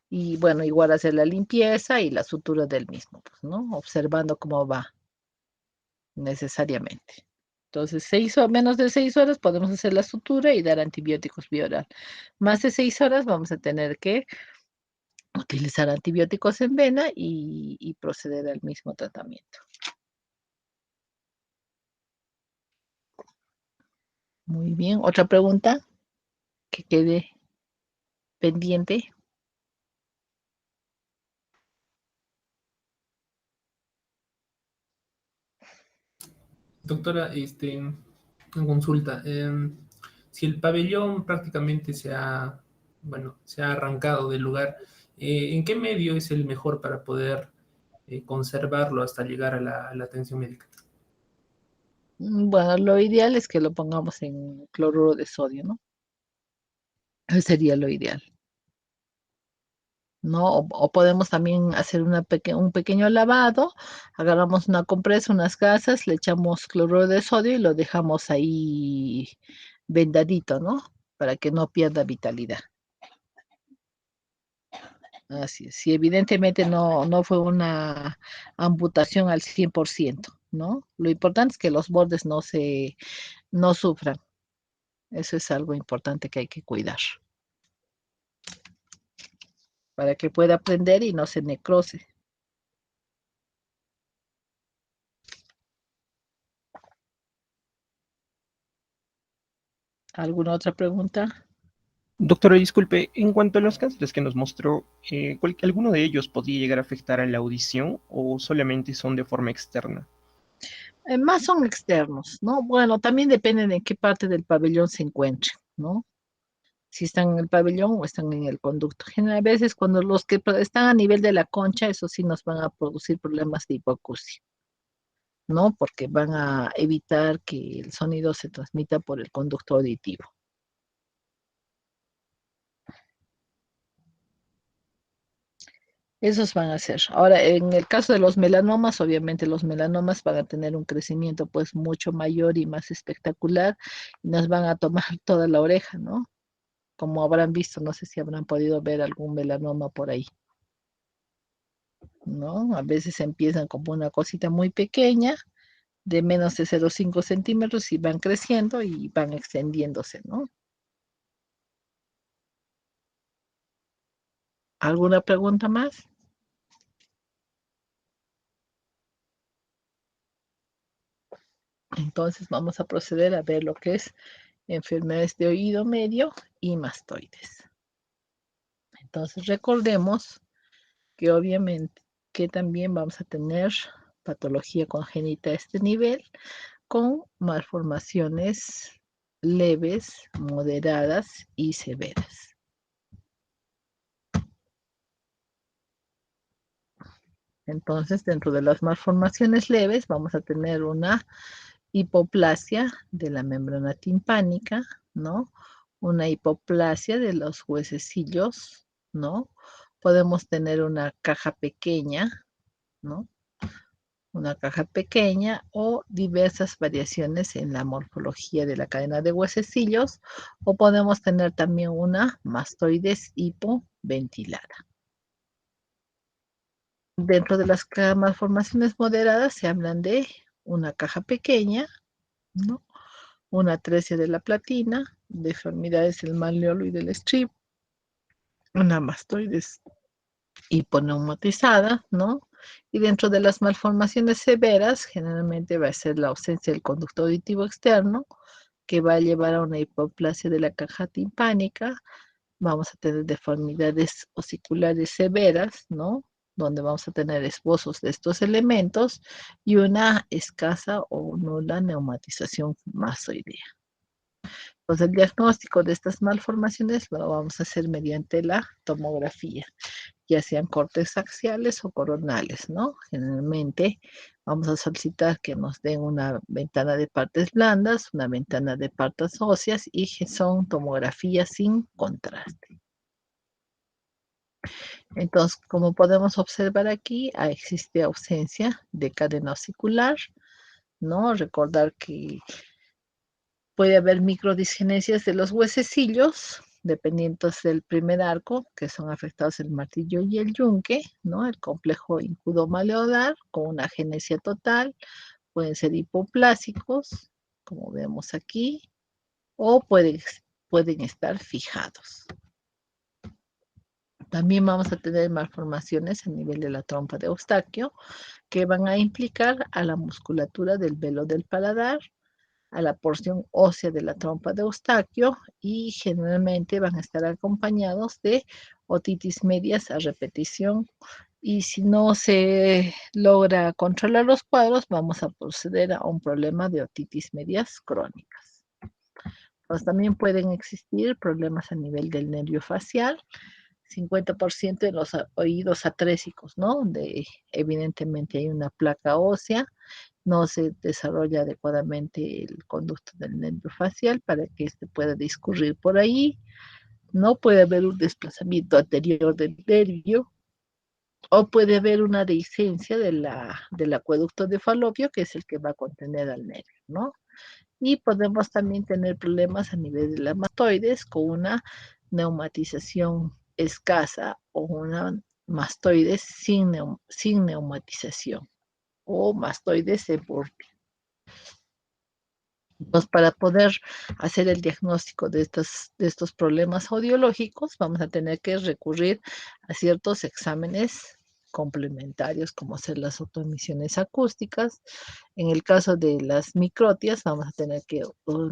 Y bueno, igual hacer la limpieza y la sutura del mismo, pues, ¿no? Observando cómo va necesariamente. Entonces, menos de 6 horas podemos hacer la sutura y dar antibióticos vía oral. Más de 6 horas vamos a tener que utilizar antibióticos en vena y proceder al mismo tratamiento. Muy bien. ¿Otra pregunta que quede pendiente? Doctora, una consulta. Si el pabellón prácticamente se ha arrancado del lugar, ¿en qué medio es el mejor para poder conservarlo hasta llegar a la atención médica? Bueno, lo ideal es que lo pongamos en cloruro de sodio, ¿no? Ese sería lo ideal, ¿no? O podemos también hacer un pequeño lavado, agarramos una compresa, unas gasas, le echamos cloruro de sodio y lo dejamos ahí vendadito, ¿no? Para que no pierda vitalidad. Así es. Sí, evidentemente no fue una amputación al 100%, ¿no? Lo importante es que los bordes no sufran. Eso es algo importante que hay que cuidar para que pueda aprender y no se necrose. ¿Alguna otra pregunta? Doctora, disculpe, en cuanto a los cánceres que nos mostró, ¿alguno de ellos podría llegar a afectar a la audición o solamente son de forma externa? Más son externos, ¿no? Bueno, también depende de en qué parte del pabellón se encuentren, ¿no? Si están en el pabellón o están en el conducto. A veces cuando los que están a nivel de la concha, eso sí nos van a producir problemas de hipoacusia, ¿no? Porque van a evitar que el sonido se transmita por el conducto auditivo. Esos van a ser. Ahora, en el caso de los melanomas, obviamente los melanomas van a tener un crecimiento pues mucho mayor y más espectacular y nos van a tomar toda la oreja, ¿no? Como habrán visto, no sé si habrán podido ver algún melanoma por ahí, ¿no? A veces empiezan como una cosita muy pequeña, de menos de 0,5 centímetros y van creciendo y van extendiéndose, ¿no? ¿Alguna pregunta más? Entonces vamos a proceder a ver lo que es enfermedades de oído medio y mastoides. Entonces recordemos que obviamente que también vamos a tener patología congénita a este nivel con malformaciones leves, moderadas y severas. Entonces, dentro de las malformaciones leves vamos a tener una hipoplasia de la membrana timpánica, ¿no? Una hipoplasia de los huesecillos, ¿no? Podemos tener una caja pequeña, ¿no? Una caja pequeña o diversas variaciones en la morfología de la cadena de huesecillos, o podemos tener también una mastoides hipoventilada. Dentro de las malformaciones moderadas se hablan de una caja pequeña, ¿no? Una atresia de la platina, deformidades del malleolo y del estribo, una mastoides hiponeumatizada, ¿no? Y dentro de las malformaciones severas, generalmente va a ser la ausencia del conducto auditivo externo, que va a llevar a una hipoplasia de la caja timpánica. Vamos a tener deformidades osiculares severas, ¿no? Donde vamos a tener esbozos de estos elementos y una escasa o nula neumatización mastoidea. Pues el diagnóstico de estas malformaciones lo vamos a hacer mediante la tomografía, ya sean cortes axiales o coronales, ¿no? Generalmente vamos a solicitar que nos den una ventana de partes blandas, una ventana de partes óseas y que son tomografías sin contraste. Entonces, como podemos observar aquí, existe ausencia de cadena osicular, ¿no? Recordar que puede haber microdisgenesias de los huesecillos, dependiendo del primer arco, que son afectados el martillo y el yunque, ¿no? El complejo incudo-maleolar, con una agenesia total, pueden ser hipoplásicos, como vemos aquí, o pueden estar fijados. También vamos a tener malformaciones a nivel de la trompa de Eustaquio, que van a implicar a la musculatura del velo del paladar, a la porción ósea de la trompa de Eustaquio y generalmente van a estar acompañados de otitis medias a repetición. Y si no se logra controlar los cuadros, vamos a proceder a un problema de otitis medias crónicas. Pues también pueden existir problemas a nivel del nervio facial, 50% en los oídos atrésicos, ¿no? Donde evidentemente hay una placa ósea, no se desarrolla adecuadamente el conducto del nervio facial para que éste pueda discurrir por ahí. No puede haber un desplazamiento anterior del nervio o puede haber una dehiscencia del acueducto de Falopio, que es el que va a contener al nervio, ¿no? Y podemos también tener problemas a nivel de las mastoides con una neumatización escasa o una mastoides sin neumatización o mastoides en burpee. Entonces, para poder hacer el diagnóstico de estos problemas audiológicos, vamos a tener que recurrir a ciertos exámenes complementarios, como ser las autoemisiones acústicas. En el caso de las microtias, vamos a tener que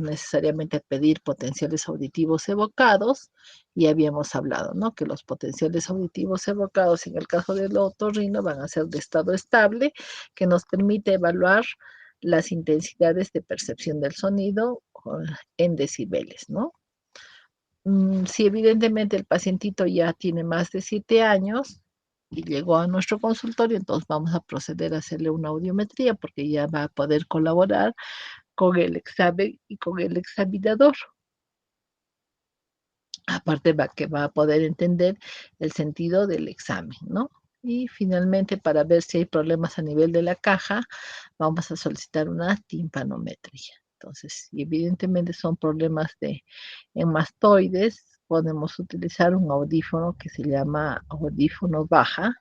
necesariamente pedir potenciales auditivos evocados. Y habíamos hablado, ¿no? Que los potenciales auditivos evocados, en el caso del otorrino, van a ser de estado estable, que nos permite evaluar las intensidades de percepción del sonido en decibeles, ¿no? Si evidentemente el pacientito ya tiene más de 7 años y llegó a nuestro consultorio, entonces vamos a proceder a hacerle una audiometría porque ya va a poder colaborar con el examen y con el examinador. Aparte que va a poder entender el sentido del examen, ¿no? Y finalmente, para ver si hay problemas a nivel de la caja, vamos a solicitar una timpanometría. Entonces, si evidentemente son problemas en mastoides, podemos utilizar un audífono que se llama audífono baja,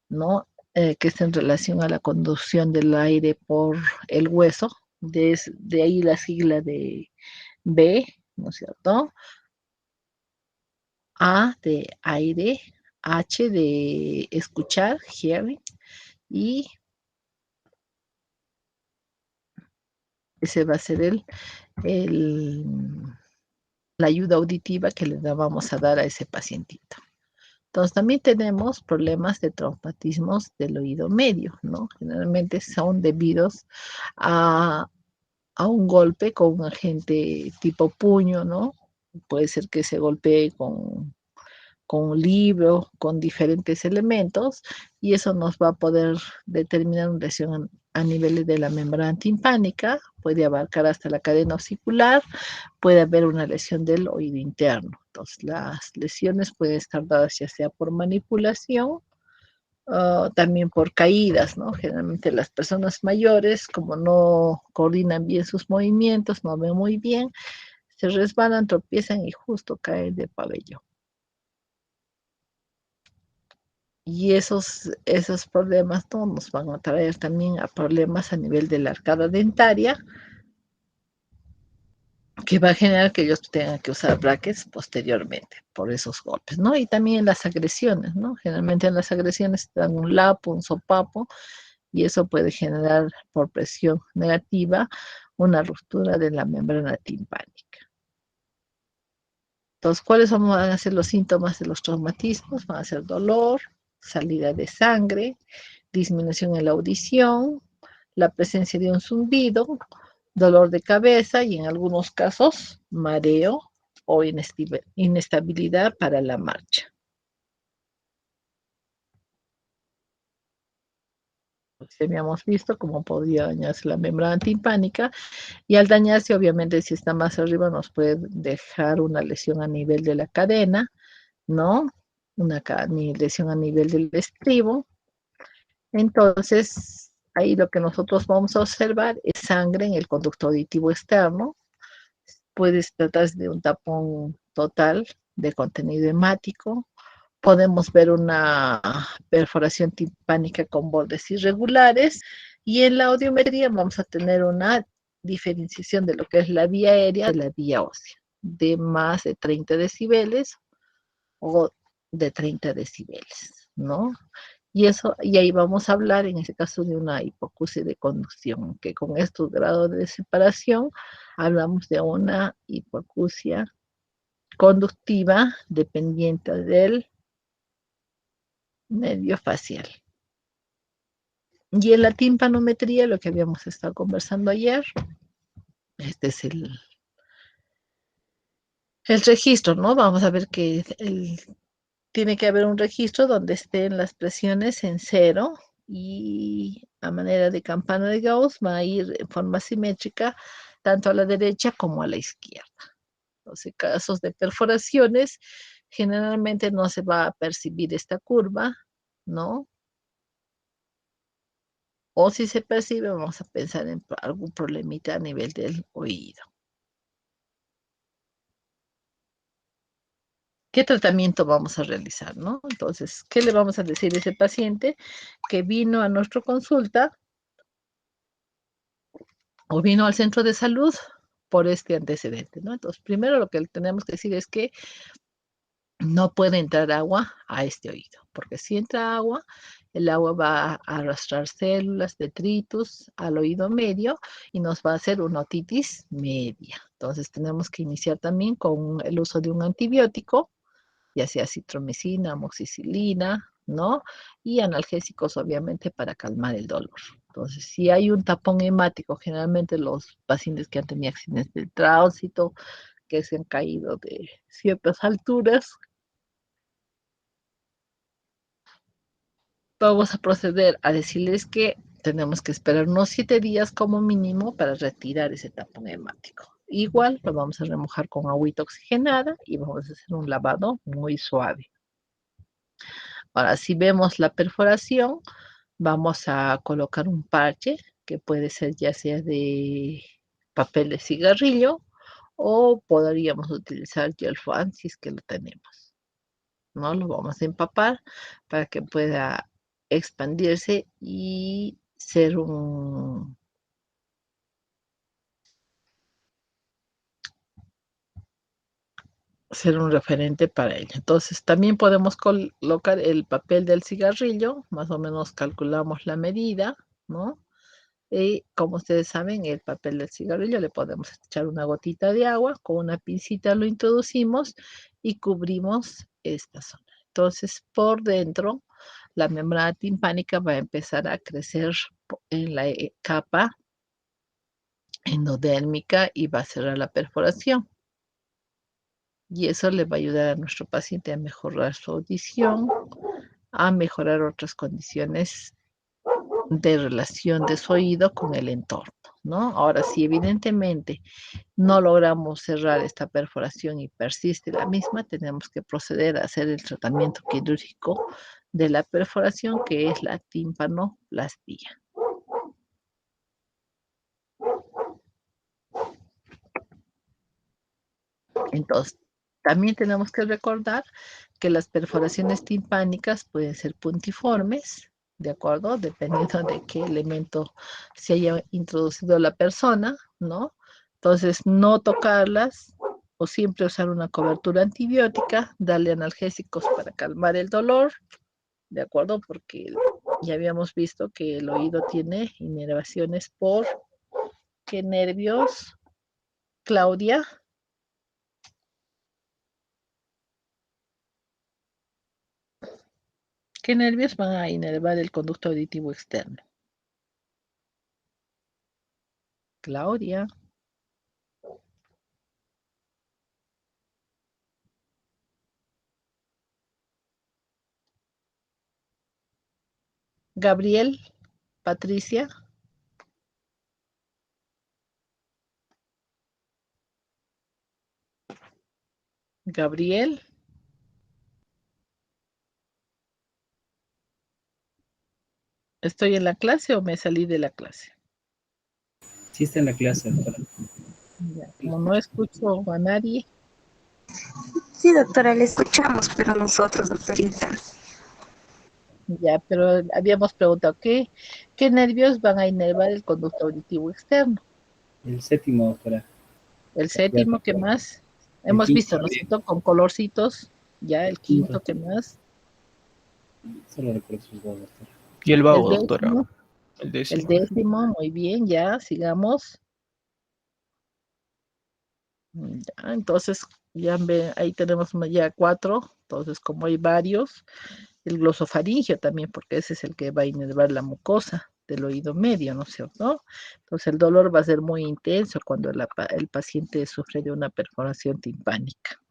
¿no? Que es en relación a la conducción del aire por el hueso. De ahí la sigla de B, ¿no es cierto? A de aire, H de escuchar, hearing, y ese va a ser la ayuda auditiva que le vamos a dar a ese pacientito. Entonces, también tenemos problemas de traumatismos del oído medio, ¿no? Generalmente son debidos a un golpe con un agente tipo puño, ¿no? Puede ser que se golpee con un libro, con diferentes elementos, y eso nos va a poder determinar una lesión a nivel de la membrana timpánica, puede abarcar hasta la cadena osicular, puede haber una lesión del oído interno. Entonces, las lesiones pueden estar dadas ya sea por manipulación, también por caídas, ¿no? Generalmente las personas mayores, como no coordinan bien sus movimientos, no ven muy bien, se resbalan, tropiezan y justo caen de pabellón. Y esos problemas, ¿no?, nos van a traer también a problemas a nivel de la arcada dentaria, que va a generar que ellos tengan que usar brackets posteriormente por esos golpes, ¿no? Y también las agresiones, ¿no? Generalmente en las agresiones te dan un lapo, un sopapo, y eso puede generar por presión negativa una ruptura de la membrana timpánica. Entonces, ¿cuáles van a ser los síntomas de los traumatismos? Van a ser dolor, salida de sangre, disminución en la audición, la presencia de un zumbido, dolor de cabeza y en algunos casos mareo o inestabilidad para la marcha. Pues habíamos visto cómo podía dañarse la membrana timpánica, y al dañarse, obviamente, si está más arriba, nos puede dejar una lesión a nivel de la cadena, ¿no? Una lesión a nivel del estribo. Entonces, ahí lo que nosotros vamos a observar es sangre en el conducto auditivo externo. Puede tratarse de un tapón total de contenido hemático. Podemos ver una perforación timpánica con bordes irregulares, y en la audiometría vamos a tener una diferenciación de lo que es la vía aérea de la vía ósea, de más de 30 decibeles o de 30 decibeles, ¿no? Y ahí vamos a hablar, en este caso, de una hipoacusia de conducción, que con estos grados de separación hablamos de una hipoacusia conductiva dependiente del medio facial. Y en la timpanometría, lo que habíamos estado conversando ayer, este es el registro, ¿no? Vamos a ver que tiene que haber un registro donde estén las presiones en 0, y a manera de campana de Gauss va a ir en forma simétrica tanto a la derecha como a la izquierda. Entonces, en casos de perforaciones, generalmente no se va a percibir esta curva, ¿no? O si se percibe, vamos a pensar en algún problemita a nivel del oído. ¿Qué tratamiento vamos a realizar, no? Entonces, ¿qué le vamos a decir a ese paciente que vino a nuestra consulta o vino al centro de salud por este antecedente, ¿no? Entonces, primero lo que tenemos que decir es que no puede entrar agua a este oído, porque si entra agua, el agua va a arrastrar células, detritus al oído medio y nos va a hacer una otitis media. Entonces, tenemos que iniciar también con el uso de un antibiótico, ya sea citromicina, amoxicilina, ¿no? Y analgésicos, obviamente, para calmar el dolor. Entonces, si hay un tapón hemático, generalmente los pacientes que han tenido accidentes de tránsito, que se han caído de ciertas alturas, vamos a proceder a decirles que tenemos que esperar unos 7 días como mínimo para retirar ese tapón hemático. Igual lo vamos a remojar con agüita oxigenada y vamos a hacer un lavado muy suave. Ahora, si vemos la perforación, vamos a colocar un parche, que puede ser ya sea de papel de cigarrillo, o podríamos utilizar gel foam si es que lo tenemos, ¿no? Lo vamos a empapar para que pueda expandirse y ser un referente para ella. Entonces, también podemos colocar el papel del cigarrillo, más o menos calculamos la medida, ¿no? Y como ustedes saben, el papel del cigarrillo le podemos echar una gotita de agua, con una pincita lo introducimos y cubrimos esta zona. Entonces, por dentro, la membrana timpánica va a empezar a crecer en la capa endodérmica y va a cerrar la perforación. Y eso le va a ayudar a nuestro paciente a mejorar su audición, a mejorar otras condiciones de relación de su oído con el entorno, ¿no? Ahora, si evidentemente no logramos cerrar esta perforación y persiste la misma, tenemos que proceder a hacer el tratamiento quirúrgico de la perforación, que es la tímpanoplastía. Entonces, también tenemos que recordar que las perforaciones timpánicas pueden ser puntiformes, ¿de acuerdo? Dependiendo de qué elemento se haya introducido la persona, ¿no? Entonces, no tocarlas o siempre usar una cobertura antibiótica, darle analgésicos para calmar el dolor, ¿de acuerdo? Porque ya habíamos visto que el oído tiene inervaciones por ¿qué nervios, Claudia? ¿Qué nervios van a inervar el conducto auditivo externo? Claudia. Gabriel, Patricia. Gabriel. ¿Estoy en la clase o me salí de la clase? Sí está en la clase, doctora. Ya, como no escucho a nadie. Sí, doctora, le escuchamos, pero nosotros, doctorita. Ya, pero habíamos preguntado, ¿qué nervios van a inervar el conducto auditivo externo? El séptimo, doctora. El séptimo, ¿qué más? Hemos visto, ¿no es cierto? Con colorcitos. Ya, el quinto, ¿qué más? Solo recuerdo sus dos, doctora. Y el vago, El doctora. décimo. El décimo. El décimo, muy bien, ya, sigamos. Ya, entonces, ya ven, ahí tenemos ya 4. Entonces, como hay varios, el glosofaringio también, porque ese es el que va a inervar la mucosa del oído medio, ¿no es cierto? Entonces, el dolor va a ser muy intenso cuando el paciente sufre de una perforación timpánica,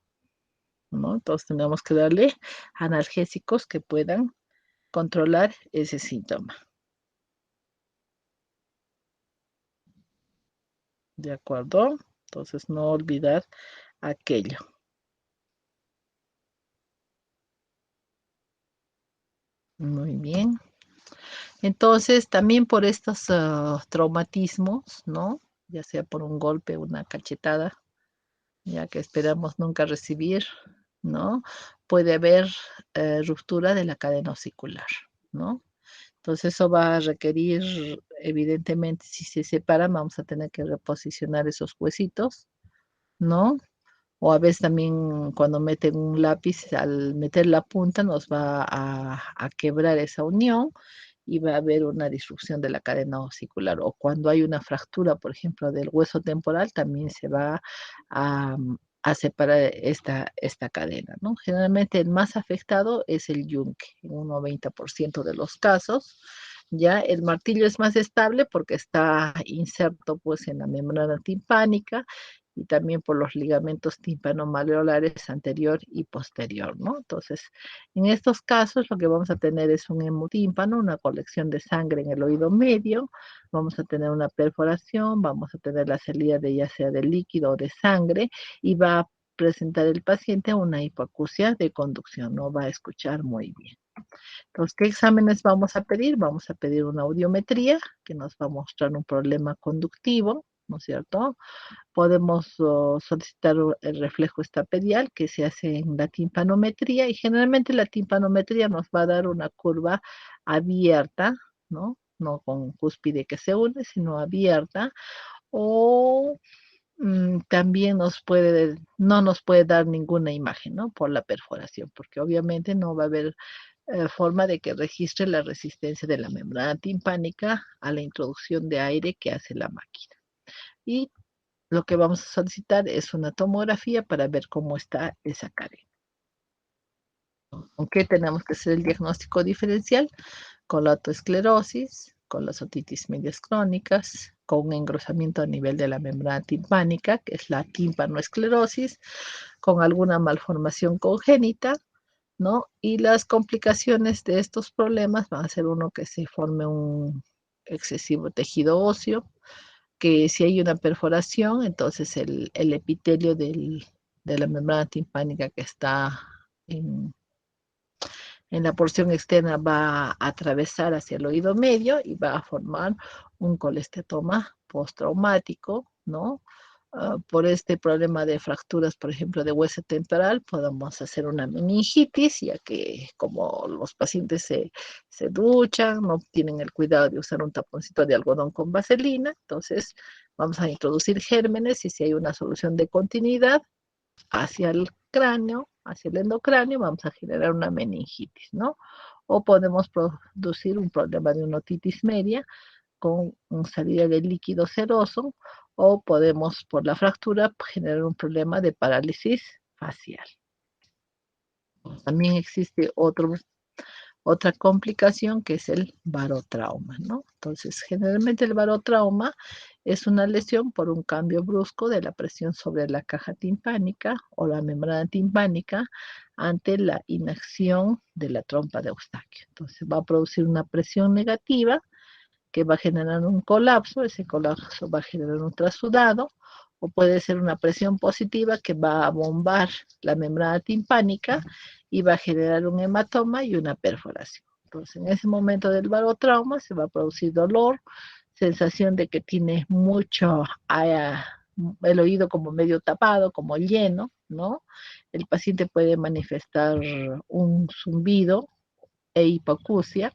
¿no? Entonces, tenemos que darle analgésicos que puedan controlar ese síntoma. ¿De acuerdo? Entonces, no olvidar aquello. Muy bien. Entonces, también por estos traumatismos, ¿no? Ya sea por un golpe, una cachetada, ya que esperamos nunca recibir, ¿no? Puede haber ruptura de la cadena osicular, ¿no? Entonces, eso va a requerir, evidentemente, si se separan, vamos a tener que reposicionar esos huesitos, ¿no? O a veces también cuando meten un lápiz, al meter la punta nos va a quebrar esa unión y va a haber una disrupción de la cadena osicular. O cuando hay una fractura, por ejemplo, del hueso temporal, también se va a separar esta cadena, ¿no? Generalmente el más afectado es el yunque, en un 90% de los casos. Ya el martillo es más estable porque está inserto pues en la membrana timpánica y también por los ligamentos tímpano-maleolares anterior y posterior, ¿no? Entonces, en estos casos lo que vamos a tener es un hemotímpano, una colección de sangre en el oído medio, vamos a tener una perforación, vamos a tener la salida de ya sea de líquido o de sangre y va a presentar el paciente una hipoacusia de conducción, no va a escuchar muy bien, Entonces, ¿qué exámenes vamos a pedir? Vamos a pedir una audiometría que nos va a mostrar un problema conductivo, ¿no es cierto? Podemos solicitar el reflejo estapedial que se hace en la timpanometría y generalmente la timpanometría nos va a dar una curva abierta, ¿no? No con cúspide que se une, sino abierta. O también no nos puede dar ninguna imagen, ¿no? Por la perforación, porque obviamente no va a haber forma de que registre la resistencia de la membrana timpánica a la introducción de aire que hace la máquina. Y lo que vamos a solicitar es una tomografía para ver cómo está esa cadena. Aunque tenemos que hacer el diagnóstico diferencial con la autoesclerosis, con las otitis medias crónicas, con un engrosamiento a nivel de la membrana timpánica, que es la tímpanoesclerosis, con alguna malformación congénita, ¿no? Y las complicaciones de estos problemas van a ser uno que se forme un excesivo tejido óseo, que si hay una perforación, entonces el epitelio de la membrana timpánica que está en la porción externa va a atravesar hacia el oído medio y va a formar un colestatoma postraumático, ¿no? Por este problema de fracturas, por ejemplo, de hueso temporal, podemos hacer una meningitis, ya que como los pacientes se duchan, no tienen el cuidado de usar un taponcito de algodón con vaselina, entonces vamos a introducir gérmenes y si hay una solución de continuidad hacia el cráneo, hacia el endocráneo, vamos a generar una meningitis, ¿no? O podemos producir un problema de una otitis media con salida de líquido seroso, o podemos, por la fractura, generar un problema de parálisis facial. También existe otra complicación que es el barotrauma, ¿no? Entonces, generalmente el barotrauma es una lesión por un cambio brusco de la presión sobre la caja timpánica o la membrana timpánica ante la inacción de la trompa de Eustaquio. Entonces, va a producir una presión negativa que va a generar un colapso, ese colapso va a generar un trasudado, o puede ser una presión positiva que va a bombar la membrana timpánica y va a generar un hematoma y una perforación. Entonces, en ese momento del barotrauma se va a producir dolor, sensación de que tiene mucho, el oído como medio tapado, como lleno, ¿no? El paciente puede manifestar un zumbido e hipoacusia,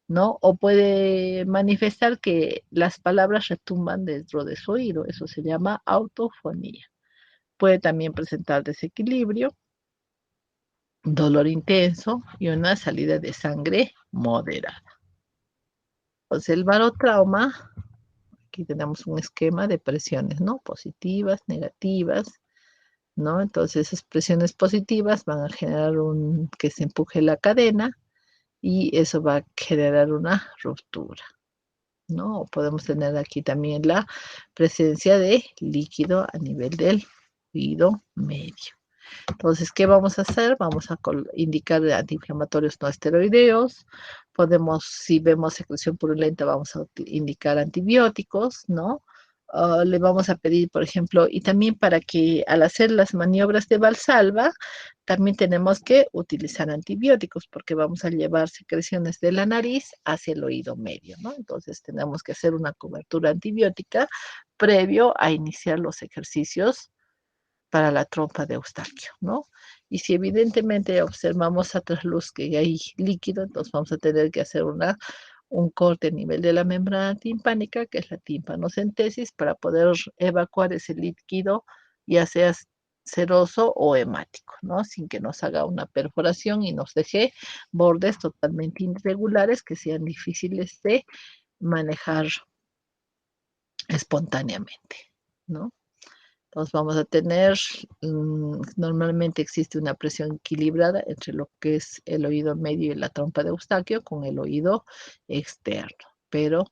¿no? O puede manifestar que las palabras retumban dentro de su oído, eso se llama autofonía. Puede también presentar desequilibrio, dolor intenso y una salida de sangre moderada. Entonces el barotrauma, aquí tenemos un esquema de presiones, ¿no? Positivas, negativas, ¿no? Entonces esas presiones positivas van a generar que se empuje la cadena, y eso va a generar una ruptura, ¿no? Podemos tener aquí también la presencia de líquido a nivel del oído medio. Entonces, ¿qué vamos a hacer? Vamos a indicar antiinflamatorios no esteroideos. Podemos, si vemos secreción purulenta, vamos a indicar antibióticos, ¿no? Le vamos a pedir, por ejemplo, y también para que al hacer las maniobras de Valsalva, también tenemos que utilizar antibióticos porque vamos a llevar secreciones de la nariz hacia el oído medio, ¿no? Entonces tenemos que hacer una cobertura antibiótica previo a iniciar los ejercicios para la trompa de Eustaquio, ¿no? Y si evidentemente observamos a trasluz que hay líquido, entonces vamos a tener que hacer un corte a nivel de la membrana timpánica, que es la tímpanocentesis, para poder evacuar ese líquido, ya sea seroso o hemático, ¿no? Sin que nos haga una perforación y nos deje bordes totalmente irregulares que sean difíciles de manejar espontáneamente, ¿no? Entonces vamos a tener, normalmente existe una presión equilibrada entre lo que es el oído medio y la trompa de Eustaquio con el oído externo. Pero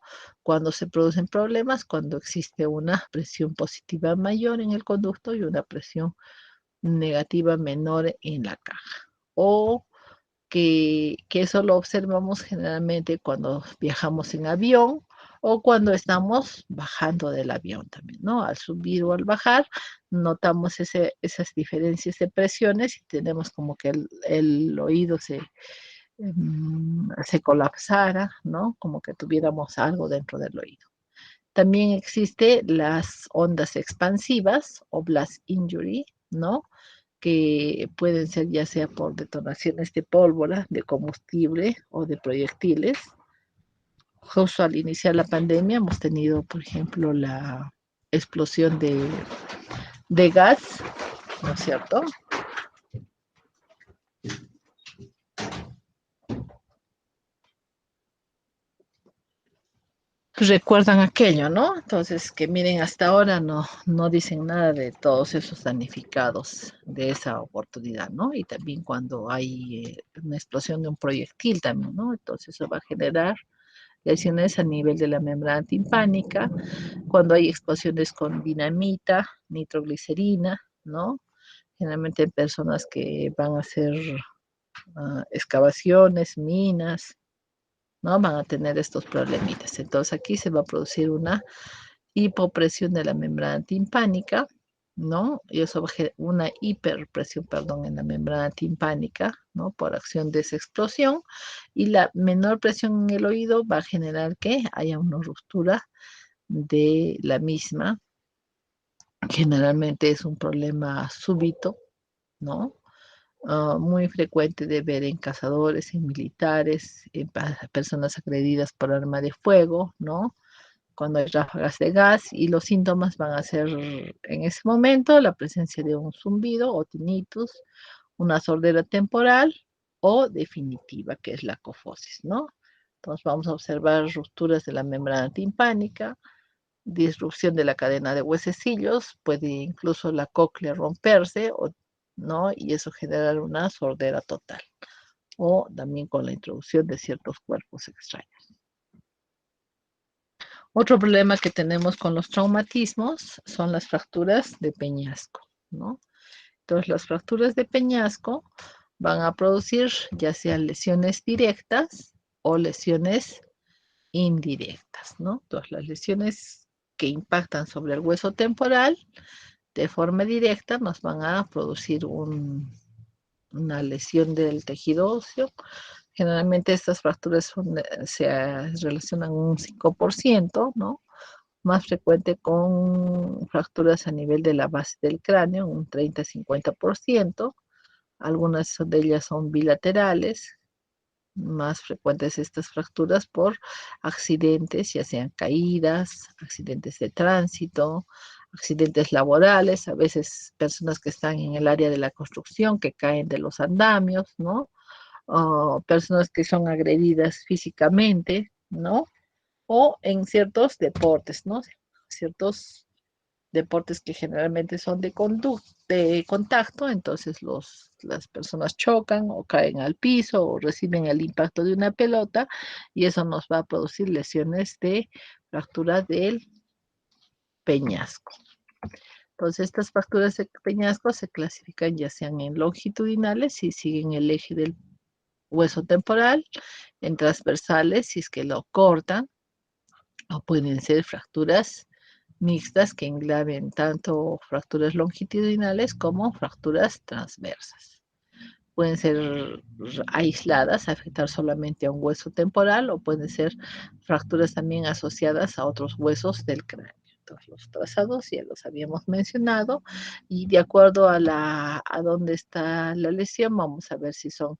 cuando se producen problemas, cuando existe una presión positiva mayor en el conducto y una presión negativa menor en la caja. O que eso lo observamos generalmente cuando viajamos en avión o cuando estamos bajando del avión también, ¿no? Al subir o al bajar, notamos esas diferencias de presiones y tenemos como que el oído se colapsara, ¿no? Como que tuviéramos algo dentro del oído. También existe las ondas expansivas o blast injury, ¿no? Que pueden ser ya sea por detonaciones de pólvora, de combustible o de proyectiles. Justo al iniciar la pandemia hemos tenido, por ejemplo, la explosión de gas, ¿no es cierto? Recuerdan aquello, ¿no? Entonces, que miren, hasta ahora no dicen nada de todos esos damnificados de esa oportunidad, ¿no? Y también cuando hay una explosión de un proyectil también, ¿no? Entonces eso va a generar lesiones a nivel de la membrana timpánica, cuando hay explosiones con dinamita, nitroglicerina, ¿no? Generalmente en personas que van a hacer excavaciones, minas, ¿no? Van a tener estos problemitas. Entonces aquí se va a producir una hipopresión de la membrana timpánica, ¿no? Y eso va a generar una hiperpresión, perdón, en la membrana timpánica, ¿no? Por acción de esa explosión. Y la menor presión en el oído va a generar que haya una ruptura de la misma. Generalmente es un problema súbito, ¿no? Muy frecuente de ver en cazadores, en militares, en personas agredidas por arma de fuego, ¿no? Cuando hay ráfagas de gas y los síntomas van a ser en ese momento la presencia de un zumbido o tinnitus, una sordera temporal o definitiva, que es la cofosis, ¿no? Entonces vamos a observar rupturas de la membrana timpánica, disrupción de la cadena de huesecillos, puede incluso la cóclea romperse, ¿no? Y eso generar una sordera total, o también con la introducción de ciertos cuerpos extraños. Otro problema que tenemos con los traumatismos son las fracturas de peñasco, ¿no? Entonces, las fracturas de peñasco van a producir ya sean lesiones directas o lesiones indirectas, ¿no? Entonces, las lesiones que impactan sobre el hueso temporal de forma directa nos van a producir una lesión del tejido óseo. Generalmente estas fracturas se relacionan un 5%, ¿no? Más frecuente con fracturas a nivel de la base del cráneo, un 30-50%. Algunas de ellas son bilaterales, más frecuentes estas fracturas por accidentes, ya sean caídas, accidentes de tránsito, accidentes laborales, a veces personas que están en el área de la construcción que caen de los andamios, ¿no? O personas que son agredidas físicamente, ¿no? O en ciertos deportes, ¿no? Ciertos deportes que generalmente son de contacto, entonces las personas chocan o caen al piso o reciben el impacto de una pelota y eso nos va a producir lesiones de fractura del peñasco. Entonces, estas fracturas de peñasco se clasifican ya sean en longitudinales, si siguen el eje del hueso temporal, en transversales, si es que lo cortan, o pueden ser fracturas mixtas que engloben tanto fracturas longitudinales como fracturas transversas. Pueden ser aisladas, afectar solamente a un hueso temporal, o pueden ser fracturas también asociadas a otros huesos del cráneo. Entonces, los trazados ya los habíamos mencionado, y de acuerdo a dónde está la lesión, vamos a ver si son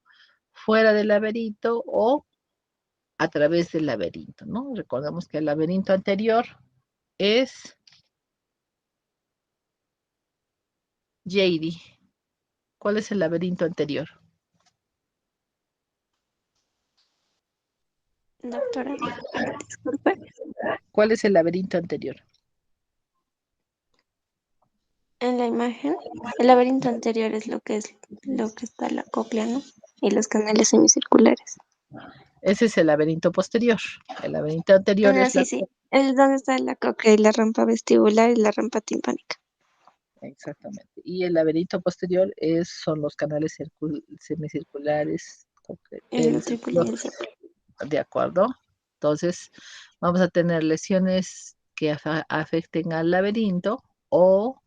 fuera del laberinto o a través del laberinto, ¿no? Recordemos que el laberinto anterior es JD. ¿Cuál es el laberinto anterior? Doctora, disculpe. ¿Cuál es el laberinto anterior? En la imagen, el laberinto anterior es lo que está la cóclea, ¿no? Y los canales semicirculares. Ese es el laberinto posterior. El laberinto anterior No, es la... sí, sí. Es donde está la cóclea y la rampa vestibular y la rampa timpánica. Exactamente. Y el laberinto posterior son los canales semicirculares. El triple y el círculo. De acuerdo. Entonces, vamos a tener lesiones que afecten al laberinto o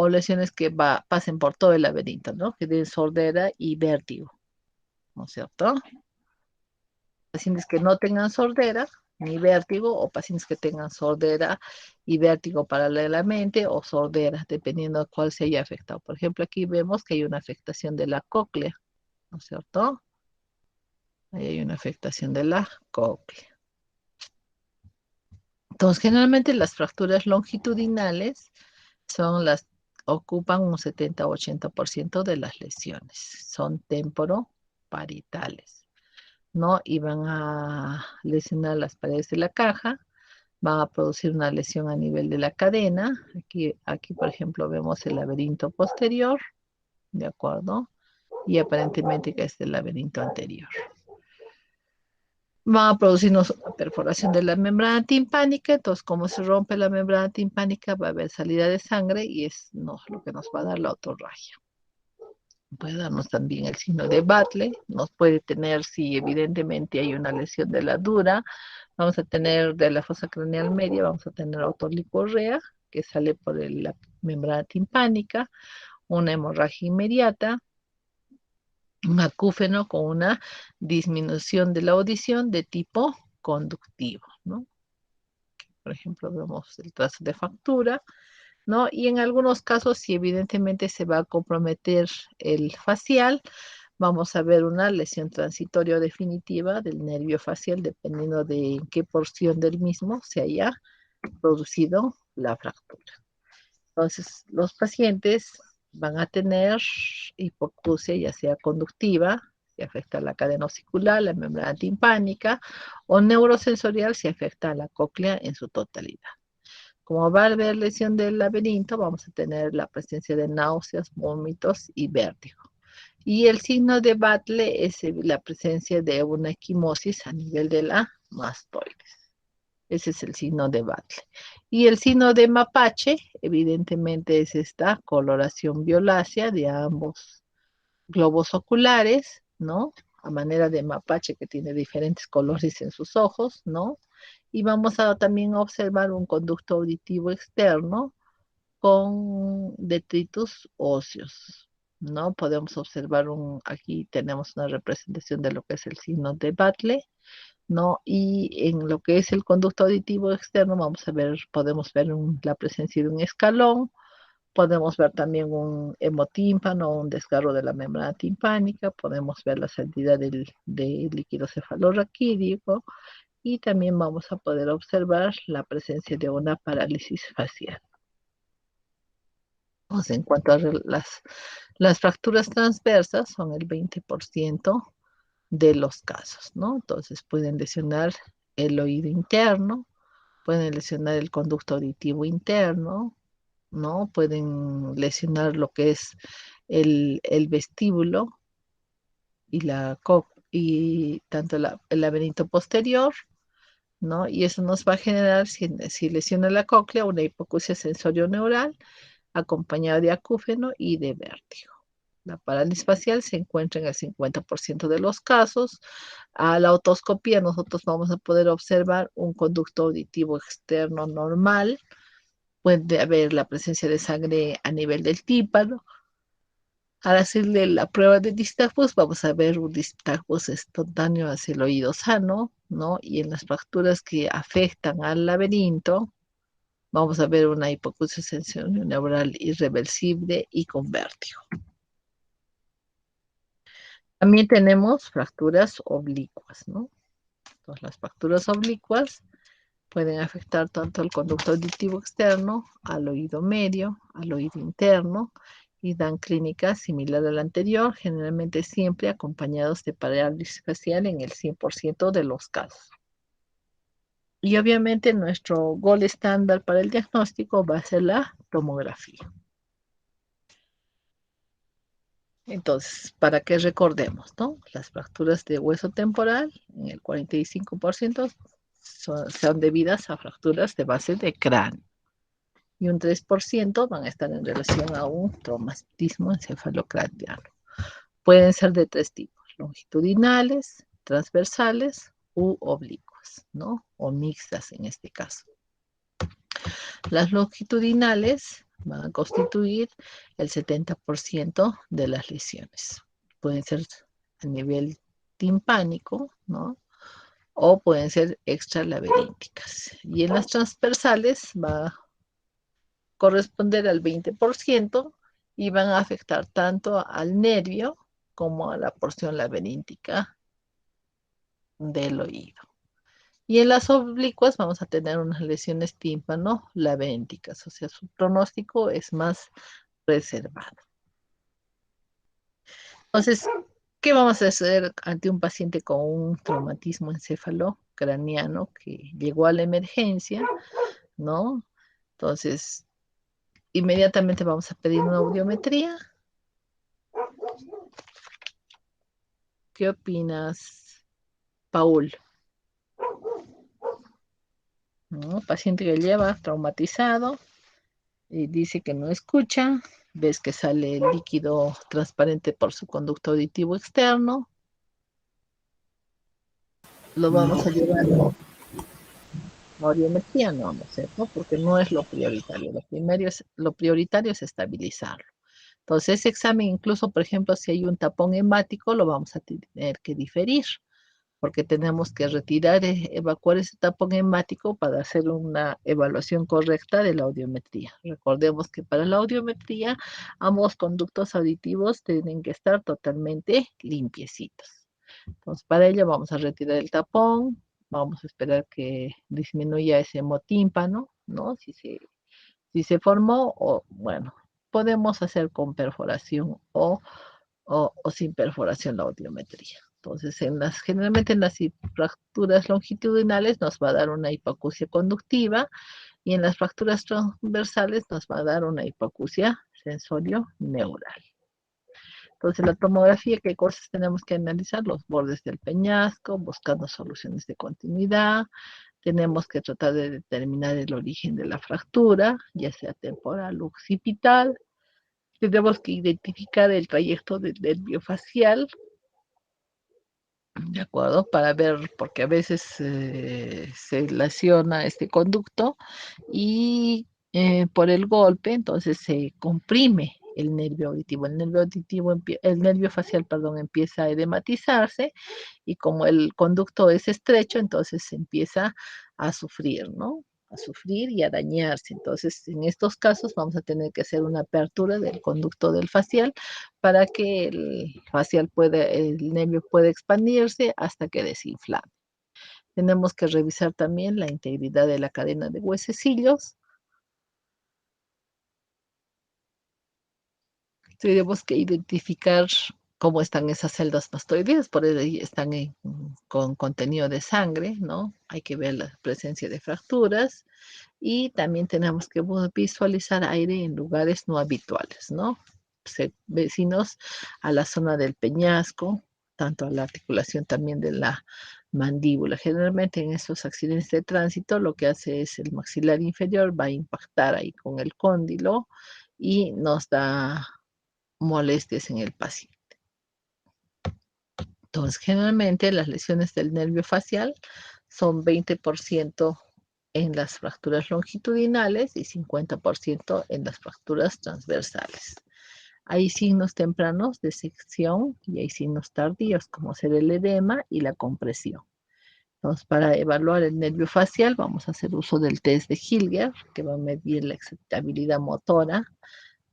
lesiones que pasen por todo el laberinto, ¿no? Que den sordera y vértigo. ¿no es cierto? Pacientes que no tengan sordera ni vértigo, o pacientes que tengan sordera y vértigo paralelamente, o sordera, dependiendo de cuál se haya afectado. Por ejemplo, aquí vemos que hay una afectación de la cóclea, ¿no es cierto? Ahí hay una afectación de la cóclea. Entonces, generalmente las fracturas longitudinales ocupan un 70-80% de las lesiones. Son temporoparitales, ¿no? Y van a lesionar las paredes de la caja, van a producir una lesión a nivel de la cadena. Aquí, por ejemplo, vemos el laberinto posterior, ¿de acuerdo? Y aparentemente que es el laberinto anterior. Va a producirnos una perforación de la membrana timpánica. Entonces, como se rompe la membrana timpánica, va a haber salida de sangre y es lo que nos va a dar la otorragia. Puede darnos también el signo de Batle. Nos puede tener, si evidentemente hay una lesión de la dura, vamos a tener de la fosa craneal media, vamos a tener autolicorrea, que sale por la membrana timpánica, una hemorragia inmediata, un acúfeno con una disminución de la audición de tipo conductivo, ¿no? Por ejemplo, vemos el trazo de factura, ¿no? Y en algunos casos, si evidentemente se va a comprometer el facial, vamos a ver una lesión transitoria o definitiva del nervio facial, dependiendo de en qué porción del mismo se haya producido la fractura. Entonces, los pacientes van a tener hipoacusia, ya sea conductiva, si afecta a la cadena osicular, la membrana timpánica, o neurosensorial, si afecta a la cóclea en su totalidad. Como va a haber lesión del laberinto, vamos a tener la presencia de náuseas, vómitos y vértigo. Y el signo de Batle es la presencia de una equimosis a nivel de la mastoides. Ese es el signo de Batle. Y el signo de Mapache, evidentemente, es esta coloración violácea de ambos globos oculares, ¿no? A manera de mapache, que tiene diferentes colores en sus ojos, ¿no? Y vamos a también observar un conducto auditivo externo con detritus óseos, ¿no? Podemos observar aquí tenemos una representación de lo que es el signo de Batle, ¿no? Y en lo que es el conducto auditivo externo, podemos ver la presencia de un escalón, podemos ver también un hemotímpano, un desgarro de la membrana timpánica, podemos ver la salida del líquido cefalorraquídeo, y también vamos a poder observar la presencia de una parálisis facial. Entonces, en cuanto a las fracturas transversas, son el 20% de los casos, ¿no? Entonces pueden lesionar el oído interno, pueden lesionar el conducto auditivo interno, ¿no? Pueden lesionar lo que es el vestíbulo y tanto el laberinto posterior, ¿no? Y eso nos va a generar, si lesiona la cóclea, una hipoacusia sensorio-neural acompañada de acúfeno y de vértigo. La parálisis facial se encuentra en el 50% de los casos. A la otoscopía nosotros vamos a poder observar un conducto auditivo externo normal. Puede haber la presencia de sangre a nivel del tímpano. Al hacerle la prueba de distagmus, vamos a ver un distagmus espontáneo hacia el oído sano, ¿no? Y en las fracturas que afectan al laberinto, vamos a ver una hipoacusia sensorio-neural irreversible y con vértigo. También tenemos fracturas oblicuas, ¿no? Entonces, las fracturas oblicuas pueden afectar tanto al conducto auditivo externo, al oído medio, al oído interno, y dan clínica similar a la anterior, generalmente siempre acompañados de parálisis facial en el 100% de los casos. Y obviamente nuestro gol estándar para el diagnóstico va a ser la tomografía. Entonces, para que recordemos, ¿no? Las fracturas de hueso temporal, en el 45%, son debidas a fracturas de base de cráneo. Y un 3% van a estar en relación a un traumatismo encefalocraneano. Pueden ser de 3 tipos: longitudinales, transversales u oblicuas, ¿no? O mixtas en este caso. Las longitudinales van a constituir el 70% de las lesiones. Pueden ser a nivel timpánico, ¿no? O pueden ser extralaberínticas. Y en las transversales va a corresponder al 20% y van a afectar tanto al nervio como a la porción laberíntica del oído. Y en las oblicuas vamos a tener unas lesiones tímpano-labérenticas, o sea, su pronóstico es más reservado. Entonces, ¿qué vamos a hacer ante un paciente con un traumatismo encefalocraniano que llegó a la emergencia, ¿no? Entonces, inmediatamente vamos a pedir una audiometría. ¿Qué opinas, Paul? ¿No? Paciente que lleva traumatizado y dice que no escucha, ves que sale líquido transparente por su conducto auditivo externo, lo vamos a llevar a audiometría, no vamos a hacer, ¿no? Porque no es lo prioritario, lo prioritario es estabilizarlo. Entonces, ese examen, incluso, por ejemplo, si hay un tapón hemático, lo vamos a tener que diferir, porque tenemos que retirar, evacuar ese tapón hemático para hacer una evaluación correcta de la audiometría. Recordemos que para la audiometría ambos conductos auditivos tienen que estar totalmente limpiecitos. Entonces, para ello vamos a retirar el tapón, vamos a esperar que disminuya ese hemotímpano, ¿no? Si se formó, o bueno, podemos hacer con perforación o sin perforación la audiometría. Entonces, generalmente en las fracturas longitudinales nos va a dar una hipoacusia conductiva y en las fracturas transversales nos va a dar una hipoacusia sensorio-neural. Entonces, la tomografía, ¿qué cosas tenemos que analizar? Los bordes del peñasco, buscando soluciones de continuidad. Tenemos que tratar de determinar el origen de la fractura, ya sea temporal o occipital. Tenemos que identificar el trayecto del nervio facial, ¿de acuerdo? Para ver, porque a veces se lesiona este conducto y por el golpe, entonces se comprime el nervio auditivo. El nervio facial, perdón, empieza a edematizarse y como el conducto es estrecho, entonces se empieza a sufrir, ¿no? A sufrir y a dañarse. Entonces, en estos casos vamos a tener que hacer una apertura del conducto del facial para que el nervio pueda expandirse hasta que desinflame. Tenemos que revisar también la integridad de la cadena de huesecillos. Tenemos que identificar cómo están esas celdas mastoideas, por ahí están con contenido de sangre, ¿no? Hay que ver la presencia de fracturas y también tenemos que visualizar aire en lugares no habituales, ¿no? Vecinos a la zona del peñasco, tanto a la articulación también de la mandíbula. Generalmente en estos accidentes de tránsito lo que hace es el maxilar inferior va a impactar ahí con el cóndilo y nos da molestias en el paciente. Entonces, generalmente las lesiones del nervio facial son 20% en las fracturas longitudinales y 50% en las fracturas transversales. Hay signos tempranos de sección y hay signos tardíos, como ser el edema y la compresión. Entonces, para evaluar el nervio facial, vamos a hacer uso del test de Hilger, que va a medir la excitabilidad motora,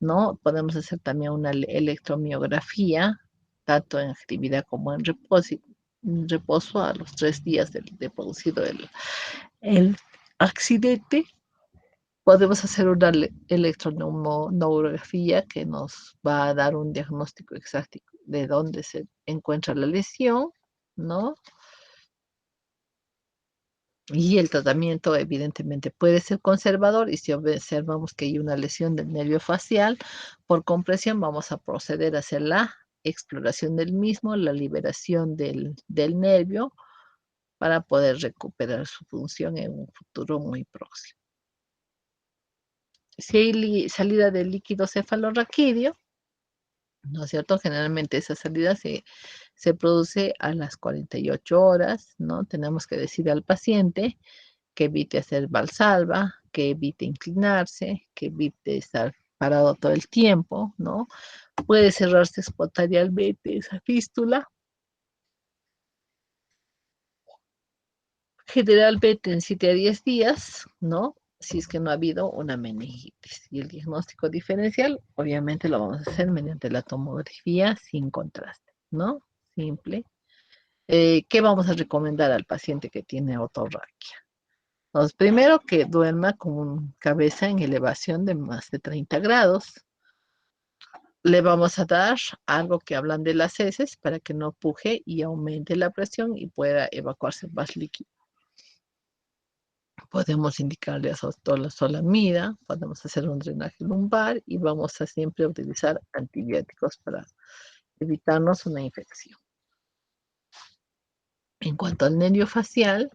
¿no? Podemos hacer también una electromiografía, tanto en actividad como en reposo a los 3 días de producido el accidente. Podemos hacer una electroneurografía que nos va a dar un diagnóstico exacto de dónde se encuentra la lesión, ¿no? Y el tratamiento evidentemente puede ser conservador y si observamos que hay una lesión del nervio facial, por compresión vamos a proceder a hacer la exploración del mismo, la liberación del nervio para poder recuperar su función en un futuro muy próximo. Si hay salida de líquido cefalorraquídeo, ¿no es cierto? Generalmente esa salida se produce a las 48 horas, ¿no? Tenemos que decir al paciente que evite hacer valsalva, que evite inclinarse, que evite estar parado todo el tiempo, ¿no? Puede cerrarse espontáneamente esa fístula generalmente en 7 a 10 días, ¿no? Si es que no ha habido una meningitis. Y el diagnóstico diferencial, obviamente lo vamos a hacer mediante la tomografía sin contraste, ¿no? Simple. ¿Qué vamos a recomendar al paciente que tiene otorraquia? Entonces, primero que duerma con cabeza en elevación de más de 30 grados. Le vamos a dar algo que hablan de las heces para que no puje y aumente la presión y pueda evacuarse más líquido. Podemos indicarle a solamida, podemos hacer un drenaje lumbar y vamos a siempre utilizar antibióticos para evitarnos una infección. En cuanto al nervio facial,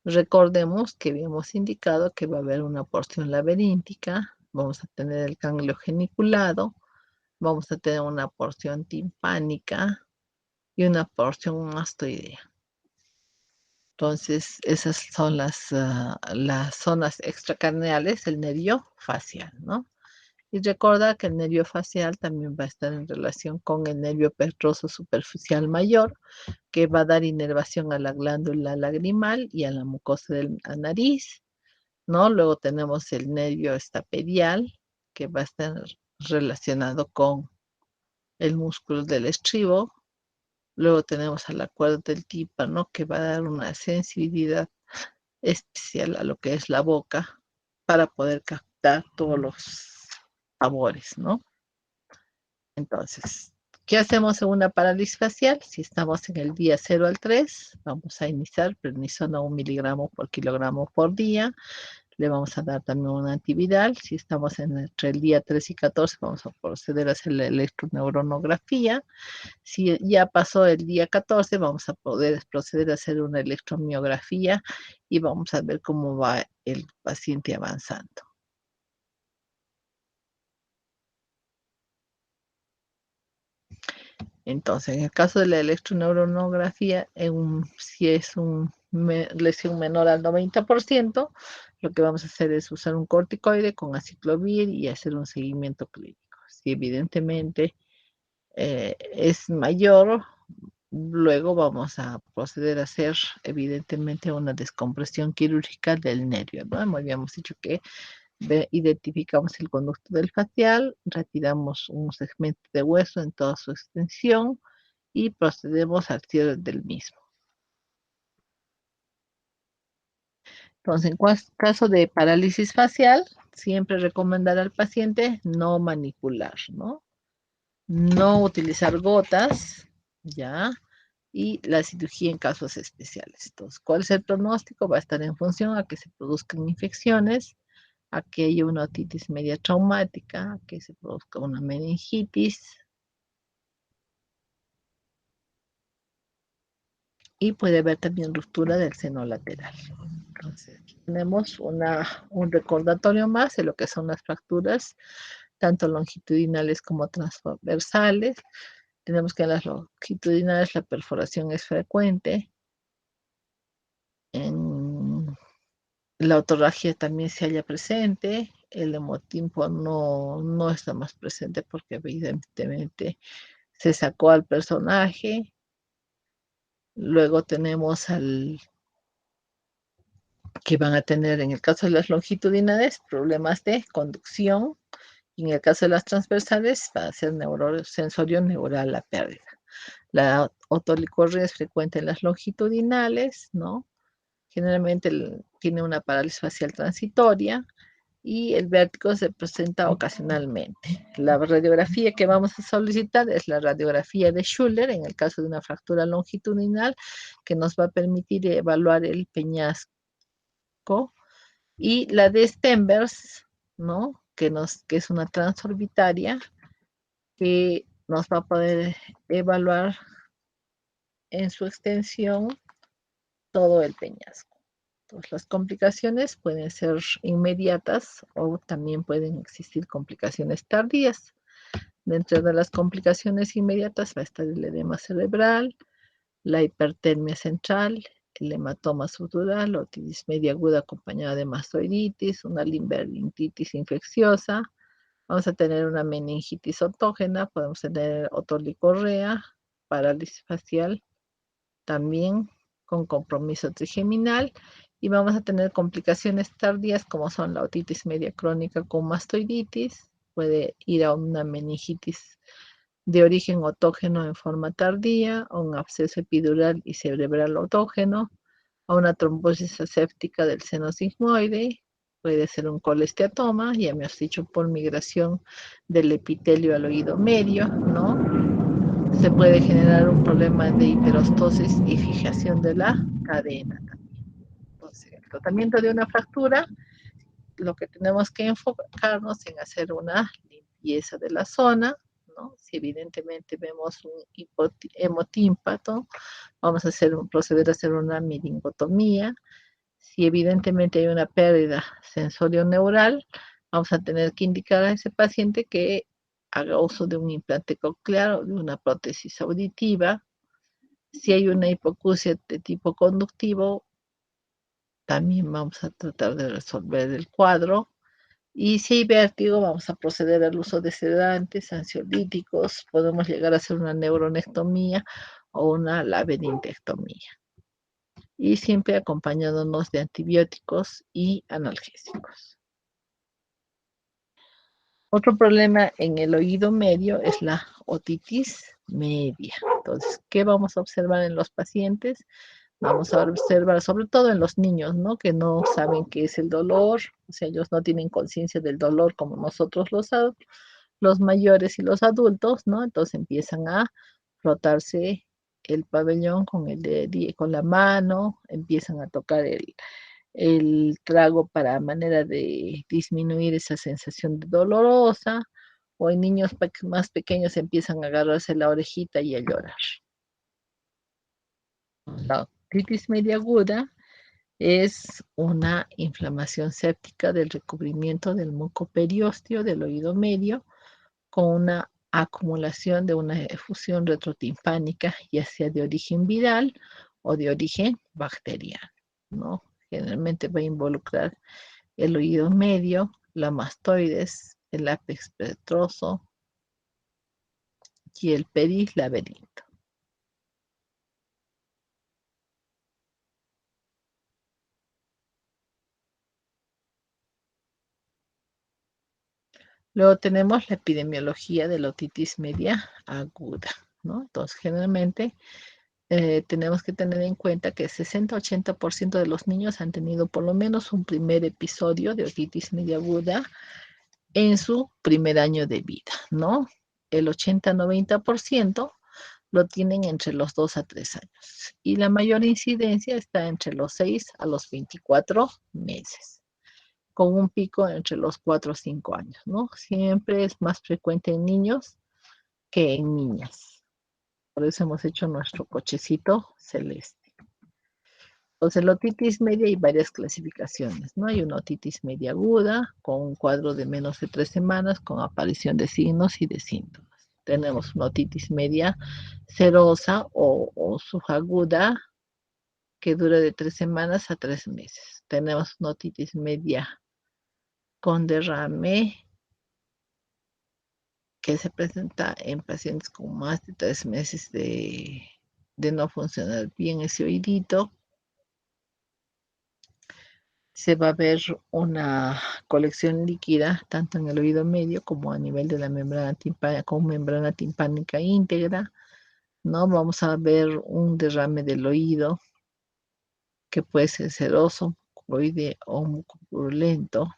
recordemos que habíamos indicado que va a haber una porción laberíntica, vamos a tener el ganglio geniculado, vamos a tener una porción timpánica y una porción mastoidea. Entonces, esas son las zonas extracarneales del nervio facial, ¿no? Y recuerda que el nervio facial también va a estar en relación con el nervio petroso superficial mayor, que va a dar inervación a la glándula lagrimal y a la mucosa de la nariz, ¿no? Luego tenemos el nervio estapedial, que va a estar relacionado con el músculo del estribo. Luego tenemos a la cuerda del tímpano, que va a dar una sensibilidad especial a lo que es la boca para poder captar todos los sabores, ¿no? Entonces, ¿qué hacemos en una parálisis facial? Si estamos en el día 0 al 3, vamos a iniciar prednisona 1 miligramo por kilogramo por día. Le vamos a dar también un antiviral. Si estamos entre el día 3 y 14, vamos a proceder a hacer la electroneuronografía. Si ya pasó el día 14, vamos a poder proceder a hacer una electromiografía y vamos a ver cómo va el paciente avanzando. Entonces, en el caso de la electroneuronografía, si es una lesión menor al 90%, lo que vamos a hacer es usar un corticoide con aciclovir y hacer un seguimiento clínico. Si evidentemente es mayor, luego vamos a proceder a hacer evidentemente una descompresión quirúrgica del nervio, ¿no? Habíamos dicho que identificamos el conducto del facial, retiramos un segmento de hueso en toda su extensión y procedemos al cierre del mismo. Entonces, en caso de parálisis facial, siempre recomendar al paciente no manipular, ¿no? No utilizar gotas, ¿ya? Y la cirugía en casos especiales. Entonces, ¿cuál es el pronóstico? Va a estar en función a que se produzcan infecciones, a que haya una otitis media traumática, a que se produzca una meningitis. Y puede haber también ruptura del seno lateral. Entonces, tenemos un recordatorio más de lo que son las fracturas, tanto longitudinales como transversales. Tenemos que en las longitudinales la perforación es frecuente. En la otorragia también se halla presente. El hemotimpo no está más presente porque evidentemente se sacó al personaje. Luego tenemos que van a tener, en el caso de las longitudinales, problemas de conducción, y en el caso de las transversales va a ser sensorio neural la pérdida. La otolicorrea es frecuente en las longitudinales, ¿no? Generalmente tiene una parálisis facial transitoria y el vértigo se presenta ocasionalmente. La radiografía que vamos a solicitar es la radiografía de Schuller en el caso de una fractura longitudinal que nos va a permitir evaluar el peñasco, y la de Stenberg, ¿no? Que es una transorbitaria que nos va a poder evaluar en su extensión todo el peñasco. Entonces, las complicaciones pueden ser inmediatas o también pueden existir complicaciones tardías. Dentro de las complicaciones inmediatas va a estar el edema cerebral, la hipertermia central, el hematoma sutural, la otitis media aguda acompañada de mastoiditis, una limberidititis infecciosa. Vamos a tener una meningitis autógena, podemos tener otolicorrea, parálisis facial, también con compromiso trigeminal y vamos a tener complicaciones tardías como son la otitis media crónica con mastoiditis, puede ir a una meningitis de origen autógeno en forma tardía, a un absceso epidural y cerebral autógeno, a una trombosis aséptica del seno sigmoide, puede ser un colesteatoma, ya me has dicho por migración del epitelio al oído medio, ¿no? Se puede generar un problema de hiperostosis y fijación de la cadena también. Entonces, el tratamiento de una fractura, lo que tenemos que enfocarnos en hacer una limpieza de la zona, ¿no? Si evidentemente vemos un hemotímpato, vamos a proceder a hacer una meningotomía. Si evidentemente hay una pérdida sensorio-neural, vamos a tener que indicar a ese paciente que haga uso de un implante coclear o de una prótesis auditiva. Si hay una hipoacusia de tipo conductivo, también vamos a tratar de resolver el cuadro. Y si hay vértigo, vamos a proceder al uso de sedantes, ansiolíticos, podemos llegar a hacer una neuronectomía o una labirintectomía. Y siempre acompañándonos de antibióticos y analgésicos. Otro problema en el oído medio es la otitis media. Entonces, ¿qué vamos a observar en los pacientes? Vamos a observar sobre todo en los niños, ¿no? Que no saben qué es el dolor, o sea, ellos no tienen conciencia del dolor como nosotros los mayores y los adultos, ¿no? Entonces empiezan a frotarse el pabellón con con la mano, empiezan a tocar el trago para manera de disminuir esa sensación dolorosa, o en niños más pequeños empiezan a agarrarse la orejita y a llorar. La otitis media aguda es una inflamación séptica del recubrimiento del mucoperiósteo del oído medio con una acumulación de una efusión retrotimpánica, ya sea de origen viral o de origen bacteriano, ¿no? Generalmente va a involucrar el oído medio, la mastoides, el ápex petroso y el perilaberinto. Luego tenemos la epidemiología de la otitis media aguda, ¿no? Entonces, generalmente tenemos que tener en cuenta que 60-80% de los niños han tenido por lo menos un primer episodio de otitis media aguda en su primer año de vida, ¿no? El 80-90% lo tienen entre los 2 a 3 años. Y la mayor incidencia está entre los 6 a los 24 meses, con un pico entre los 4 a 5 años, ¿no? Siempre es más frecuente en niños que en niñas. Por eso hemos hecho nuestro cochecito celeste. Entonces, la otitis media hay varias clasificaciones, ¿no? Hay una otitis media aguda con un cuadro de menos de 3 semanas con aparición de signos y de síntomas. Tenemos una otitis media serosa o subaguda que dura de 3 semanas a 3 meses. Tenemos una otitis media con derrame que se presenta en pacientes con más de 3 meses de no funcionar bien ese oídito. Se va a ver una colección líquida tanto en el oído medio como a nivel de la membrana timpánica, con membrana timpánica íntegra, ¿no? Vamos a ver un derrame del oído que puede ser seroso, mucoide o mucopurulento.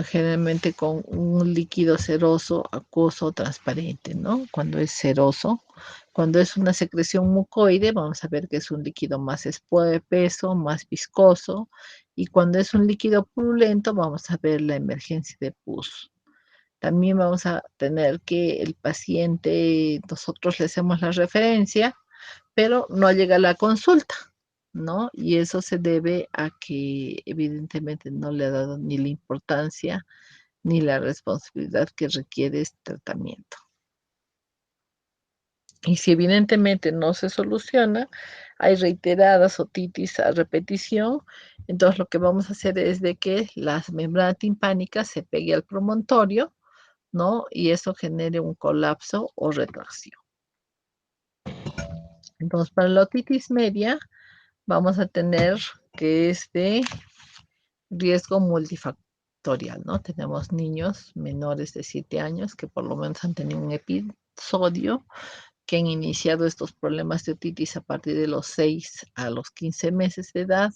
Generalmente con un líquido seroso, acuoso, transparente, ¿no? Cuando es seroso. Cuando es una secreción mucoide, vamos a ver que es un líquido más espeso, más viscoso. Y cuando es un líquido purulento, vamos a ver la emergencia de pus. También vamos a tener que el paciente, nosotros le hacemos la referencia, pero no llega a la consulta, ¿no? Y eso se debe a que evidentemente no le ha dado ni la importancia ni la responsabilidad que requiere este tratamiento. Y si evidentemente no se soluciona, hay reiteradas otitis a repetición, entonces lo que vamos a hacer es de que la membrana timpánica se pegue al promontorio, ¿no? Y eso genere un colapso o retracción. Entonces, para la otitis media, vamos a tener que es de riesgo multifactorial, ¿no? Tenemos niños menores de 7 años que por lo menos han tenido un episodio, que han iniciado estos problemas de otitis a partir de los 6 a los 15 meses de edad,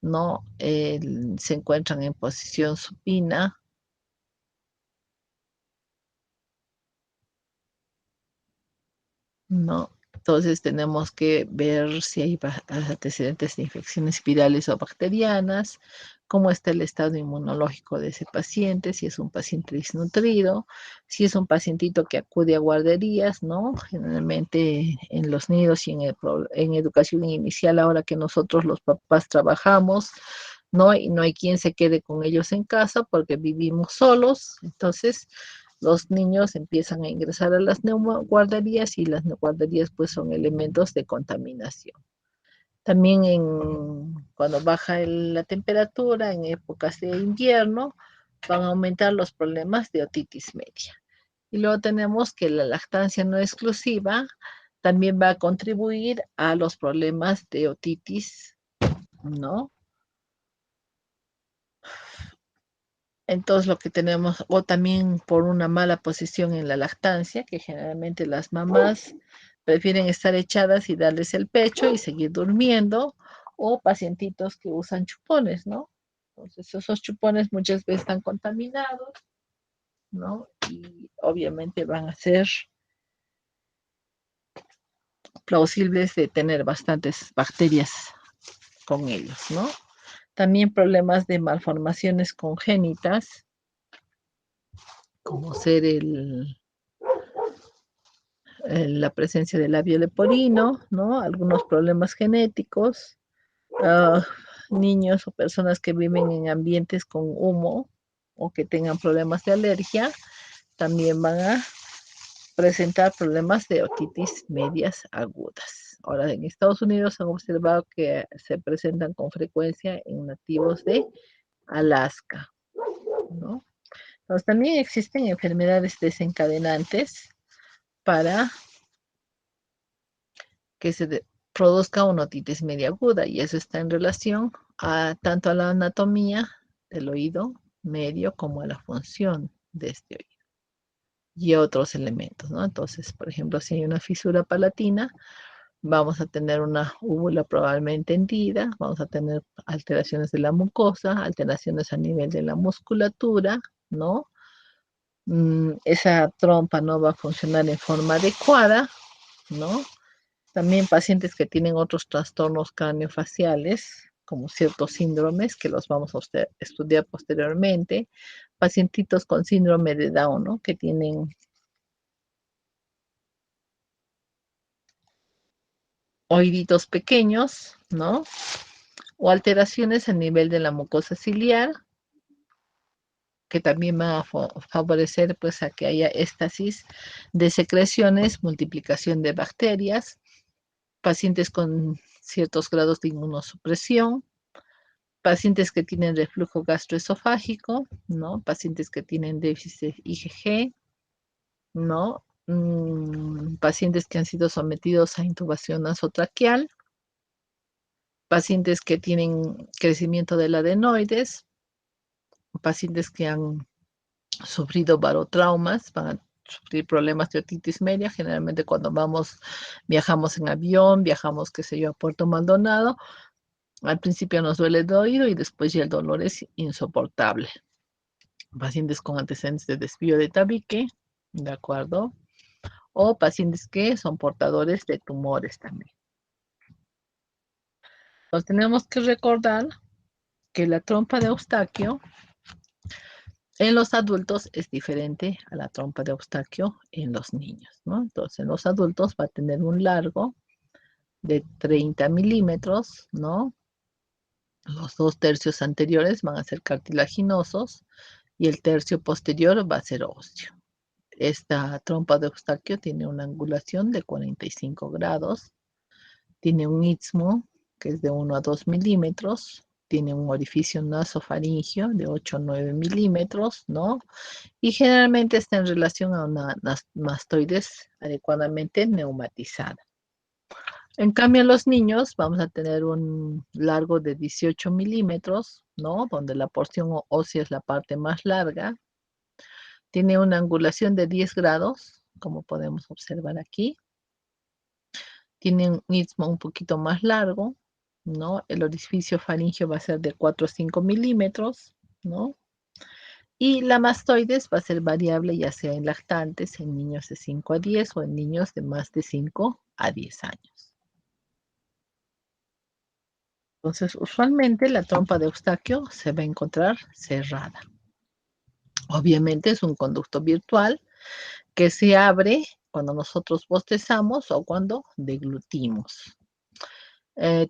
¿no? Se encuentran en posición supina, ¿no? Entonces tenemos que ver si hay antecedentes de infecciones virales o bacterianas, cómo está el estado inmunológico de ese paciente, si es un paciente desnutrido, si es un pacientito que acude a guarderías, ¿no? Generalmente en los nidos y en educación inicial, ahora que nosotros los papás trabajamos, ¿no? Y no hay quien se quede con ellos en casa porque vivimos solos, entonces los niños empiezan a ingresar a las guarderías y las guarderías pues son elementos de contaminación. También cuando baja la temperatura, en épocas de invierno, van a aumentar los problemas de otitis media. Y luego tenemos que la lactancia no exclusiva también va a contribuir a los problemas de otitis, ¿no? Entonces lo que tenemos, o también por una mala posición en la lactancia, que generalmente las mamás prefieren estar echadas y darles el pecho y seguir durmiendo, o pacientitos que usan chupones, ¿no? Entonces esos chupones muchas veces están contaminados, ¿no? Y obviamente van a ser plausibles de tener bastantes bacterias con ellos, ¿no? También problemas de malformaciones congénitas, como ser la presencia de labio leporino, ¿no? Algunos problemas genéticos, niños o personas que viven en ambientes con humo o que tengan problemas de alergia, también van a presentar problemas de otitis medias agudas. Ahora, en Estados Unidos han observado que se presentan con frecuencia en nativos de Alaska, ¿no? Entonces, también existen enfermedades desencadenantes para que se produzca una otitis media aguda, y eso está en relación tanto a la anatomía del oído medio como a la función de este oído y otros elementos, ¿no? Entonces, por ejemplo, si hay una fisura palatina, vamos a tener una úvula probablemente hendida, vamos a tener alteraciones de la mucosa, alteraciones a nivel de la musculatura, ¿no? Esa trompa no va a funcionar en forma adecuada, ¿no? También pacientes que tienen otros trastornos craneofaciales, como ciertos síndromes que los vamos a estudiar posteriormente, pacientitos con síndrome de Down, ¿no? Que tienen oíditos pequeños, ¿no? O alteraciones a nivel de la mucosa ciliar, que también van a favorecer pues a que haya éstasis de secreciones, multiplicación de bacterias, pacientes con ciertos grados de inmunosupresión, pacientes que tienen reflujo gastroesofágico, ¿no? Pacientes que tienen déficit IgG, ¿no? Pacientes que han sido sometidos a intubación nasotraqueal, pacientes que tienen crecimiento del adenoides, pacientes que han sufrido barotraumas, van a sufrir problemas de otitis media, generalmente cuando viajamos en avión, viajamos, qué sé yo, a Puerto Maldonado, al principio nos duele el oído y después ya el dolor es insoportable. Pacientes con antecedentes de desvío de tabique, ¿de acuerdo? O pacientes que son portadores de tumores también. Entonces tenemos que recordar que la trompa de Eustaquio en los adultos es diferente a la trompa de Eustaquio en los niños, ¿no? Entonces en los adultos va a tener un largo de 30 milímetros, ¿no? Los 2 tercios anteriores van a ser cartilaginosos y el tercio posterior va a ser óseo. Esta trompa de Eustaquio tiene una angulación de 45 grados, tiene un istmo que es de 1 a 2 milímetros, tiene un orificio nasofaringeo de 8 a 9 milímetros, ¿no? Y generalmente está en relación a una mastoides adecuadamente neumatizada. En cambio, en los niños vamos a tener un largo de 18 milímetros, ¿no? Donde la porción ósea es la parte más larga. Tiene una angulación de 10 grados, como podemos observar aquí. Tiene un istmo un poquito más largo, ¿no? El orificio faríngeo va a ser de 4 a 5 milímetros, ¿no? Y la mastoides va a ser variable ya sea en lactantes, en niños de 5 a 10 o en niños de más de 5 a 10 años. Entonces, usualmente la trompa de Eustaquio se va a encontrar cerrada. Obviamente es un conducto virtual que se abre cuando nosotros bostezamos o cuando deglutimos.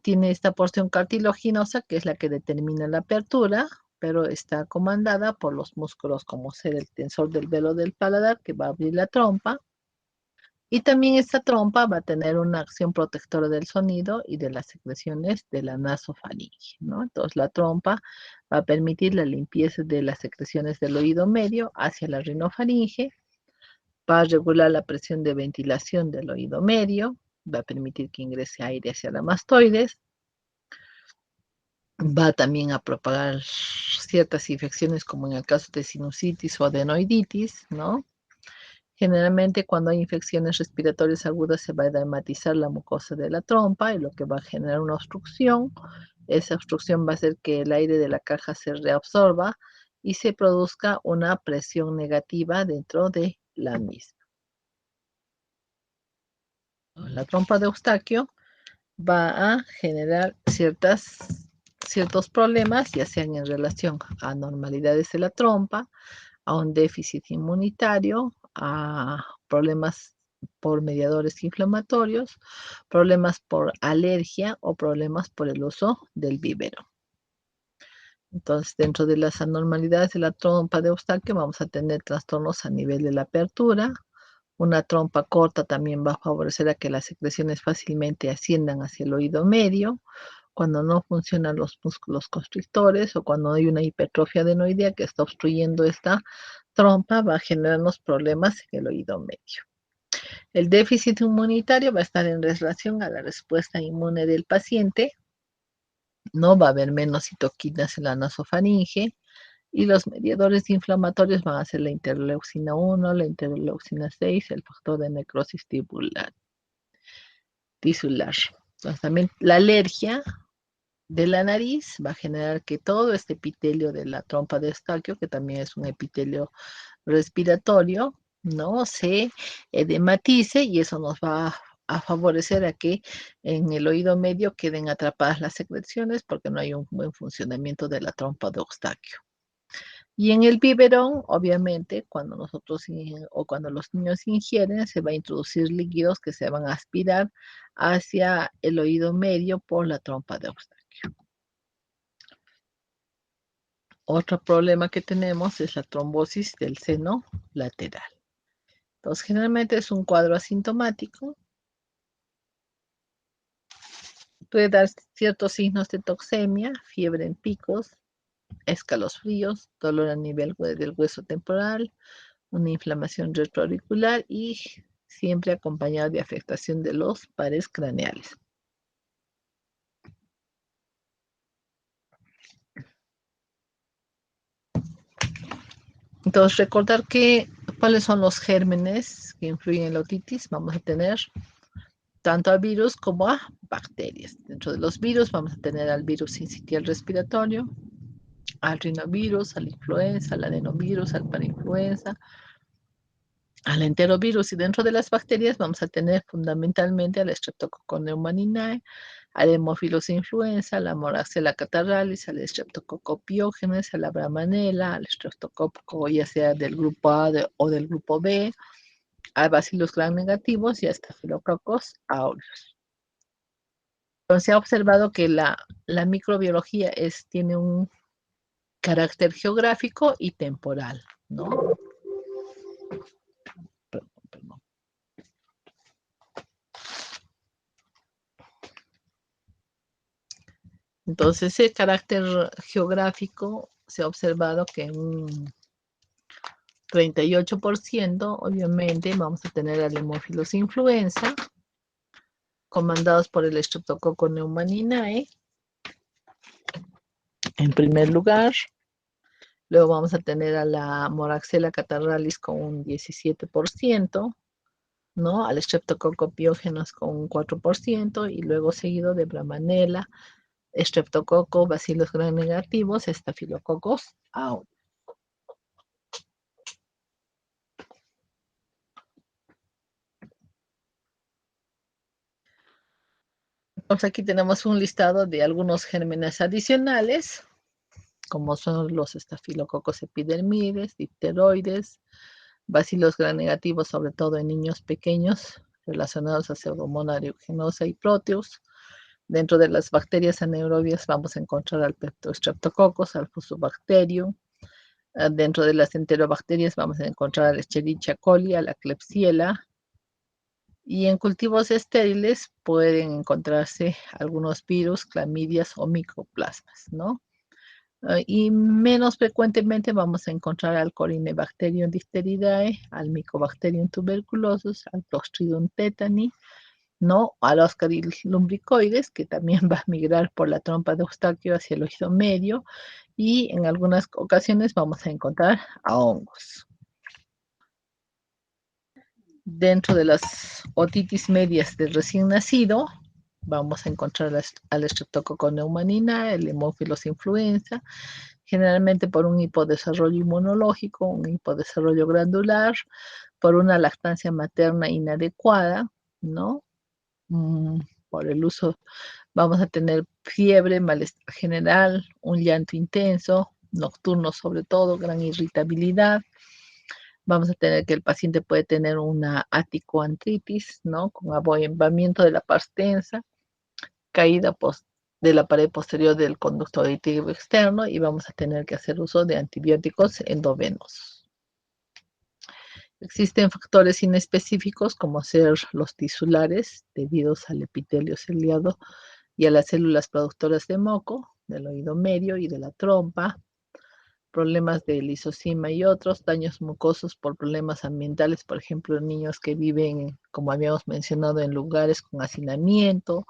Tiene esta porción cartilaginosa que es la que determina la apertura, pero está comandada por los músculos como ser el tensor del velo del paladar que va a abrir la trompa. Y también esta trompa va a tener una acción protectora del sonido y de las secreciones de la nasofaringe, ¿no? Entonces la trompa va a permitir la limpieza de las secreciones del oído medio hacia la rinofaringe, va a regular la presión de ventilación del oído medio, va a permitir que ingrese aire hacia la mastoides, va también a propagar ciertas infecciones como en el caso de sinusitis o adenoiditis, ¿no? Generalmente cuando hay infecciones respiratorias agudas se va a edematizar la mucosa de la trompa y lo que va a generar una obstrucción. Esa obstrucción va a hacer que el aire de la caja se reabsorba y se produzca una presión negativa dentro de la misma. La trompa de Eustaquio va a generar ciertos problemas, ya sean en relación a anormalidades de la trompa, a un déficit inmunitario, a problemas por mediadores inflamatorios, problemas por alergia o problemas por el uso del biberón. Entonces, dentro de las anormalidades de la trompa de Eustaquio vamos a tener trastornos a nivel de la apertura. Una trompa corta también va a favorecer a que las secreciones fácilmente asciendan hacia el oído medio. Cuando no funcionan los músculos constrictores o cuando hay una hipertrofia adenoidea que está obstruyendo esta trompa, va a generarnos problemas en el oído medio. El déficit inmunitario va a estar en relación a la respuesta inmune del paciente. No va a haber menos citoquinas en la nasofaringe y los mediadores inflamatorios van a ser la interleucina 1, la interleucina 6, el factor de necrosis tisular. Entonces, también la alergia de la nariz va a generar que todo este epitelio de la trompa de Eustaquio, que también es un epitelio respiratorio, no se edematice y eso nos va a favorecer a que en el oído medio queden atrapadas las secreciones porque no hay un buen funcionamiento de la trompa de Eustaquio. Y en el biberón, obviamente, cuando nosotros o cuando los niños ingieren, se va a introducir líquidos que se van a aspirar hacia el oído medio por la trompa de Eustaquio. Otro problema que tenemos es la trombosis del seno lateral. Entonces, generalmente es un cuadro asintomático. Puede dar ciertos signos de toxemia, fiebre en picos, escalofríos, dolor a nivel del hueso temporal, una inflamación retroauricular y siempre acompañado de afectación de los pares craneales. Entonces, recordar cuáles son los gérmenes que influyen en la otitis. Vamos a tener tanto a virus como a bacterias. Dentro de los virus vamos a tener al virus sincitial respiratorio, al rinovirus, al influenza, al adenovirus, al parainfluenza, al enterovirus. Y dentro de las bacterias vamos a tener fundamentalmente al Streptococcus pneumoniae, al Haemophilus influenza, a la Moraxella catarrhalis, al Streptococcus pyogenes, a la Bramanella, al Streptococcus ya sea del grupo A o del grupo B, a Bacillus gram negativos y a Staphylococcus aureus. Entonces se ha observado que la microbiología tiene un carácter geográfico y temporal, ¿no? Perdón. Entonces ese carácter geográfico se ha observado que en un 38%, obviamente, vamos a tener al Haemophilus influenza, comandados por el Streptococcus pneumoniae, en primer lugar. Luego vamos a tener a la Moraxella catarrhalis con un 17%, ¿no? Al Streptococcus pyogenes con un 4%, y luego seguido de Brahmanella, Streptococcus, Bacillus gram negativos, Staphylococcus aureus. Entonces aquí tenemos un listado de algunos gérmenes adicionales, como son los Staphylococcus epidermides, dipteroides, bacilos gram negativos, sobre todo en niños pequeños, relacionados a Pseudomonas aeruginosa y Proteus. Dentro de las bacterias anaerobias vamos a encontrar al Streptococcus, al Fusobacterium. Dentro de las enterobacterias vamos a encontrar al Escherichia coli, a la Klebsiella. Y en cultivos estériles pueden encontrarse algunos virus, clamidias o micoplasmas, ¿no? Y menos frecuentemente vamos a encontrar al Corynebacterium diphtheridae, al Mycobacterium tuberculosis, al Clostridium tetani, ¿no? Al Ascaris lumbricoides, que también va a migrar por la trompa de Eustaquio hacia el oído medio, y en algunas ocasiones vamos a encontrar a hongos. Dentro de las otitis medias del recién nacido, vamos a encontrar al Streptococcus pneumoniae, el Haemophilus influenza, generalmente por un hipodesarrollo inmunológico, un hipodesarrollo glandular, por una lactancia materna inadecuada, ¿no? Por el uso, vamos a tener fiebre, malestar general, un llanto intenso, nocturno sobre todo, gran irritabilidad. Vamos a tener que el paciente puede tener una aticoantritis, ¿no? Con abombamiento de la parstensa, caída de la pared posterior del conducto auditivo externo, y vamos a tener que hacer uso de antibióticos endovenosos. Existen factores inespecíficos como ser los tisulares, debidos al epitelio ciliado y a las células productoras de moco, del oído medio y de la trompa, problemas de lisosima y otros, daños mucosos por problemas ambientales, por ejemplo, niños que viven, como habíamos mencionado, en lugares con hacinamiento,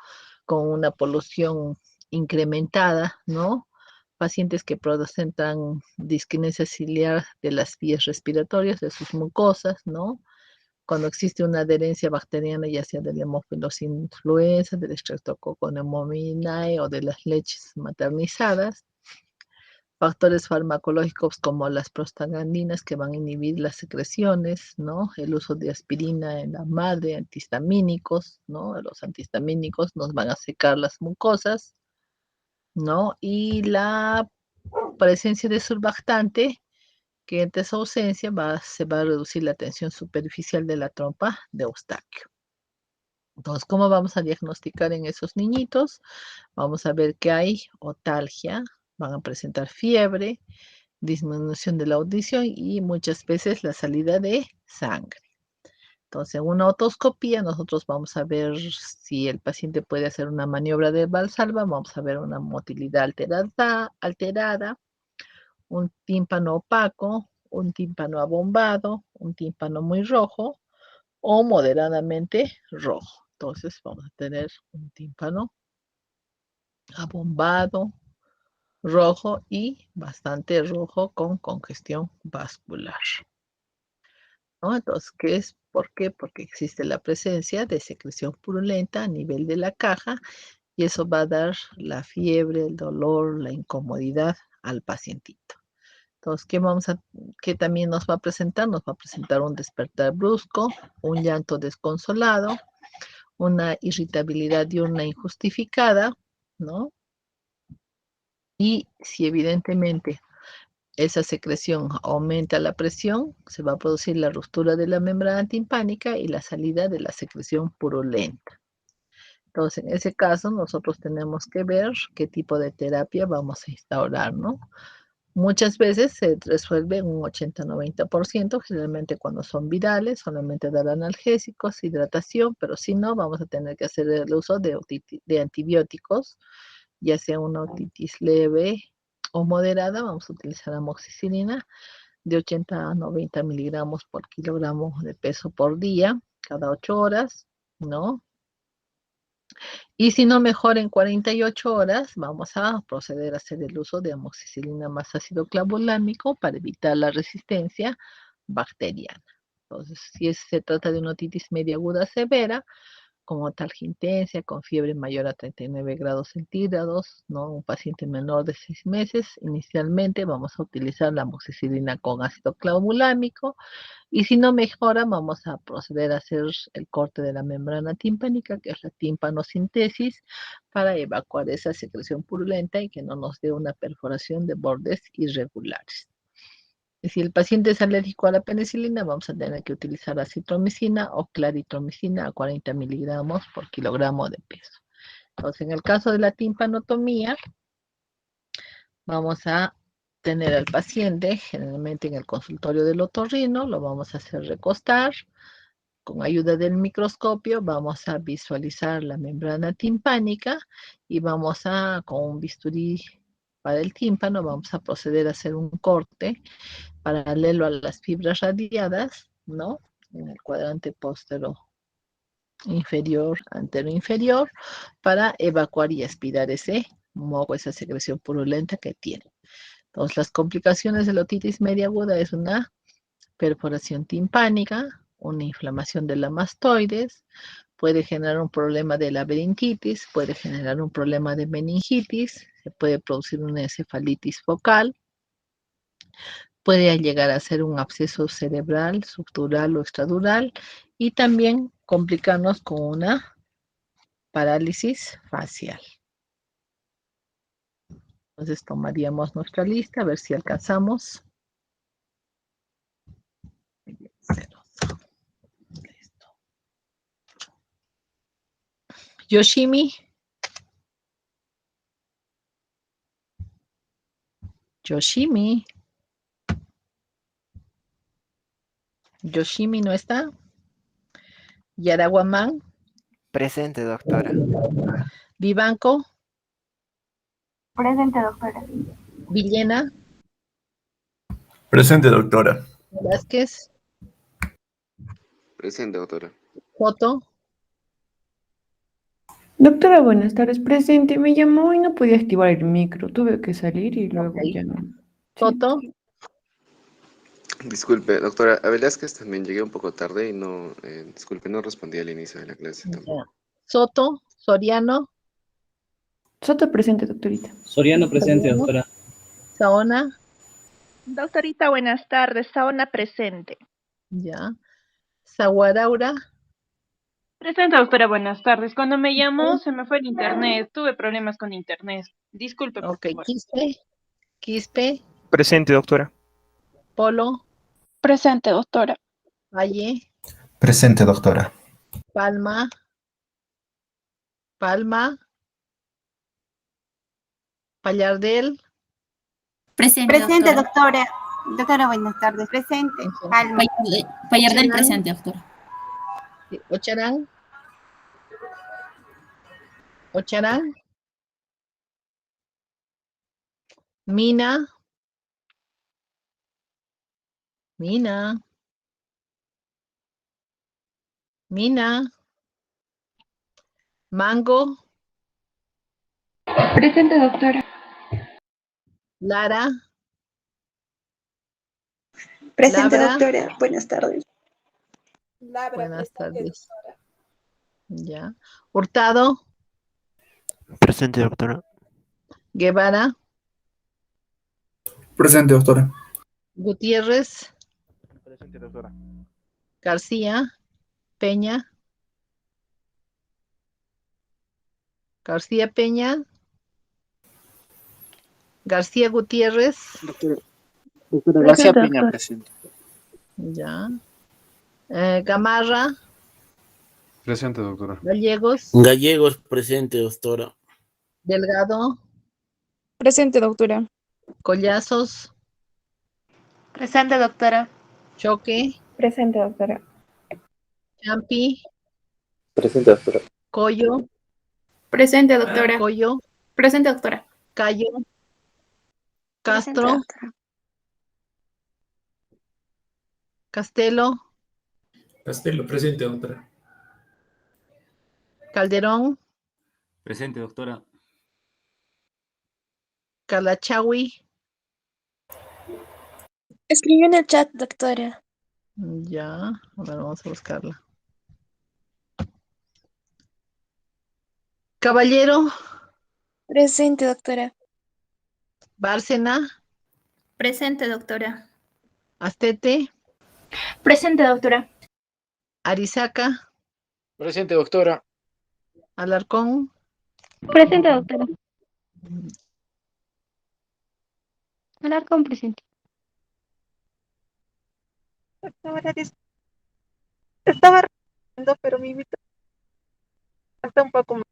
con una polución incrementada, ¿no? Pacientes que presentan disquinesia ciliar de las vías respiratorias, de sus mucosas, ¿no? Cuando existe una adherencia bacteriana, ya sea del Haemophilus influenza, del Streptococcus pneumoniae o de las leches maternizadas. Factores farmacológicos como las prostaglandinas, que van a inhibir las secreciones, ¿no? El uso de aspirina en la madre, antihistamínicos, ¿no? Los antihistamínicos nos van a secar las mucosas, ¿no? Y la presencia de surfactante, que entre su ausencia se va a reducir la tensión superficial de la trompa de Eustaquio. Entonces, ¿cómo vamos a diagnosticar en esos niñitos? Vamos a ver que hay otalgia, van a presentar fiebre, disminución de la audición y muchas veces la salida de sangre. Entonces, en una otoscopía nosotros vamos a ver si el paciente puede hacer una maniobra de Valsalva, vamos a ver una motilidad alterada, un tímpano opaco, un tímpano abombado, un tímpano muy rojo o moderadamente rojo. Entonces vamos a tener un tímpano abombado, rojo y bastante rojo con congestión vascular, ¿no? Entonces, ¿qué es? ¿Por qué? Porque existe la presencia de secreción purulenta a nivel de la caja, y eso va a dar la fiebre, el dolor, la incomodidad al pacientito. Entonces, ¿qué también nos va a presentar? Nos va a presentar un despertar brusco, un llanto desconsolado, una irritabilidad diurna injustificada, ¿no? Y si evidentemente esa secreción aumenta la presión, se va a producir la ruptura de la membrana timpánica y la salida de la secreción purulenta. Entonces, en ese caso, nosotros tenemos que ver qué tipo de terapia vamos a instaurar, ¿no? Muchas veces se resuelve en un 80-90%, generalmente cuando son virales, solamente dar analgésicos, hidratación, pero si no, vamos a tener que hacer el uso de antibióticos, ya sea una otitis leve o moderada. Vamos a utilizar amoxicilina de 80 a 90 miligramos por kilogramo de peso por día, cada 8 horas, ¿no? Y si no mejora en 48 horas, vamos a proceder a hacer el uso de amoxicilina más ácido clavulámico para evitar la resistencia bacteriana. Entonces, si se trata de una otitis media aguda severa, con otalgia intensa, con fiebre mayor a 39 grados centígrados, ¿no? Un paciente menor de 6 meses, inicialmente vamos a utilizar la amoxicilina con ácido clavulámico, y si no mejora, vamos a proceder a hacer el corte de la membrana timpánica, que es la timpanocentesis, para evacuar esa secreción purulenta y que no nos dé una perforación de bordes irregulares. Y si el paciente es alérgico a la penicilina, vamos a tener que utilizar acitromicina o claritromicina a 40 miligramos por kilogramo de peso. Entonces, en el caso de la timpanotomía, vamos a tener al paciente, generalmente en el consultorio del otorrino, lo vamos a hacer recostar. Con ayuda del microscopio vamos a visualizar la membrana timpánica y vamos a, con un bisturí para el tímpano, vamos a proceder a hacer un corte paralelo a las fibras radiadas, ¿no? En el cuadrante postero inferior, antero inferior, para evacuar y aspirar ese moco, esa secreción purulenta que tiene. Entonces, las complicaciones de la otitis media aguda es una perforación timpánica, una inflamación de la mastoides, puede generar un problema de laberintitis, puede generar un problema de meningitis, se puede producir una encefalitis focal, puede llegar a ser un absceso cerebral, subdural o extradural, y también complicarnos con una parálisis facial. Entonces tomaríamos nuestra lista, a ver si alcanzamos. Listo. Yoshimi. Yoshimi. Yoshimi no está. Yaraguamán. Presente, doctora. Vivanco. Presente, doctora. Villena. Presente, doctora. Vázquez. Presente, doctora. Foto. Doctora, buenas tardes, presente. Me llamó y no podía activar el micro. Tuve que salir y luego ya no. Foto. Disculpe, doctora, a Velázquez también llegué un poco tarde y no, disculpe, no respondí al inicio de la clase tampoco. Soto. Soriano. Soto presente, doctorita. Soriano presente, doctora. Saona. Doctorita, buenas tardes. Saona presente. Ya. Zaguaraura. Presente, doctora, buenas tardes. Cuando me llamó se me fue el internet. Tuve problemas con internet. Disculpe, por favor. Quispe. Quispe. Presente, doctora. Polo. Presente, doctora. Valle. Presente, doctora. Palma. Palma. Pallardel. Presente, doctora. Doctora, buenas tardes. Presente. Palma. Ocharán. Presente, doctora. Ocharán. Ocharán. Mina. Mina. Mina. Mango. Presente, doctora. Lara. Presente, Labra. doctora. Buenas tardes. Buenas tardes. Ya. Hurtado. Presente, doctora. Guevara. Presente, doctora. Gutiérrez. Presente, doctora. García. Peña. García Peña. García Gutiérrez. Doctora García Peña, presente. Ya. Gamarra. Presente, doctora. Gallegos. Gallegos, presente, doctora. Delgado. Presente, doctora. Collazos. Presente, doctora. Choque. Presente, doctora. Champi. Presente, doctora. Coyo. Presente, doctora. Coyo. Presente, doctora. Cayo. Castro. Castelo. Castelo, presente, doctora. Calderón. Presente, doctora. Carla Chawi. Escribió en el chat, doctora. Ya, a ver, vamos a buscarla. Caballero. Presente, doctora. Bárcena. Presente, doctora. Astete. Presente, doctora. Arizaca. Presente, doctora. Alarcón. Presente, doctora. Alarcón presente. Estaba respondiendo, pero mi micro está un poco mal.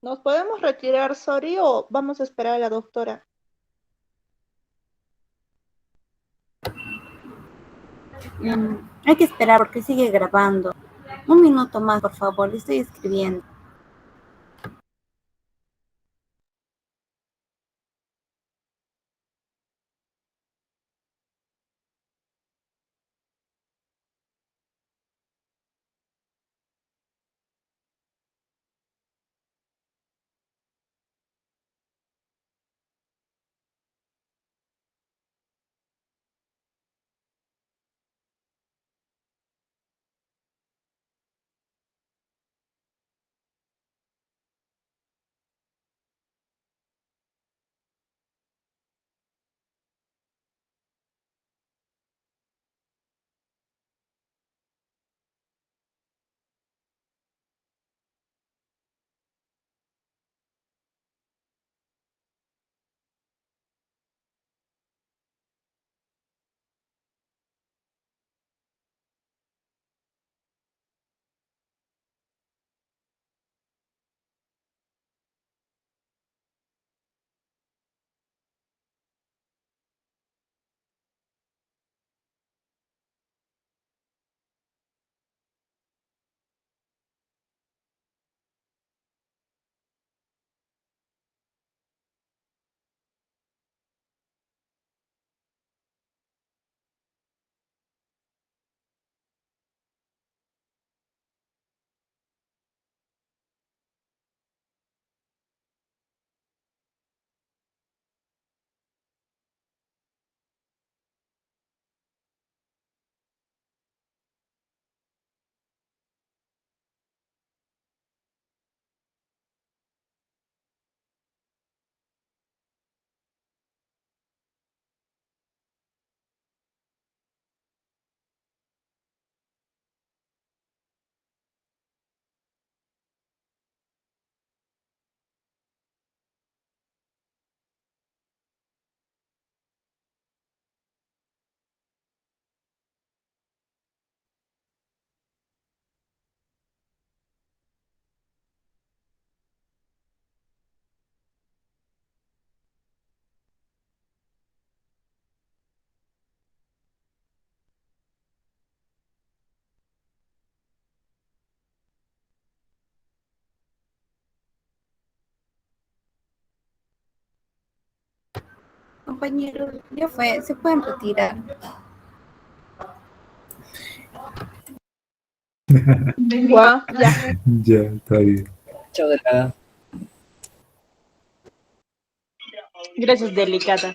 ¿Nos podemos retirar, Sori, o vamos a esperar a la doctora? Hay que esperar porque sigue grabando. Un minuto más, por favor, le estoy escribiendo. compañeros, ya fue, se pueden retirar. Ya. Ya, está bien. Chao de nada. Gracias, delicada.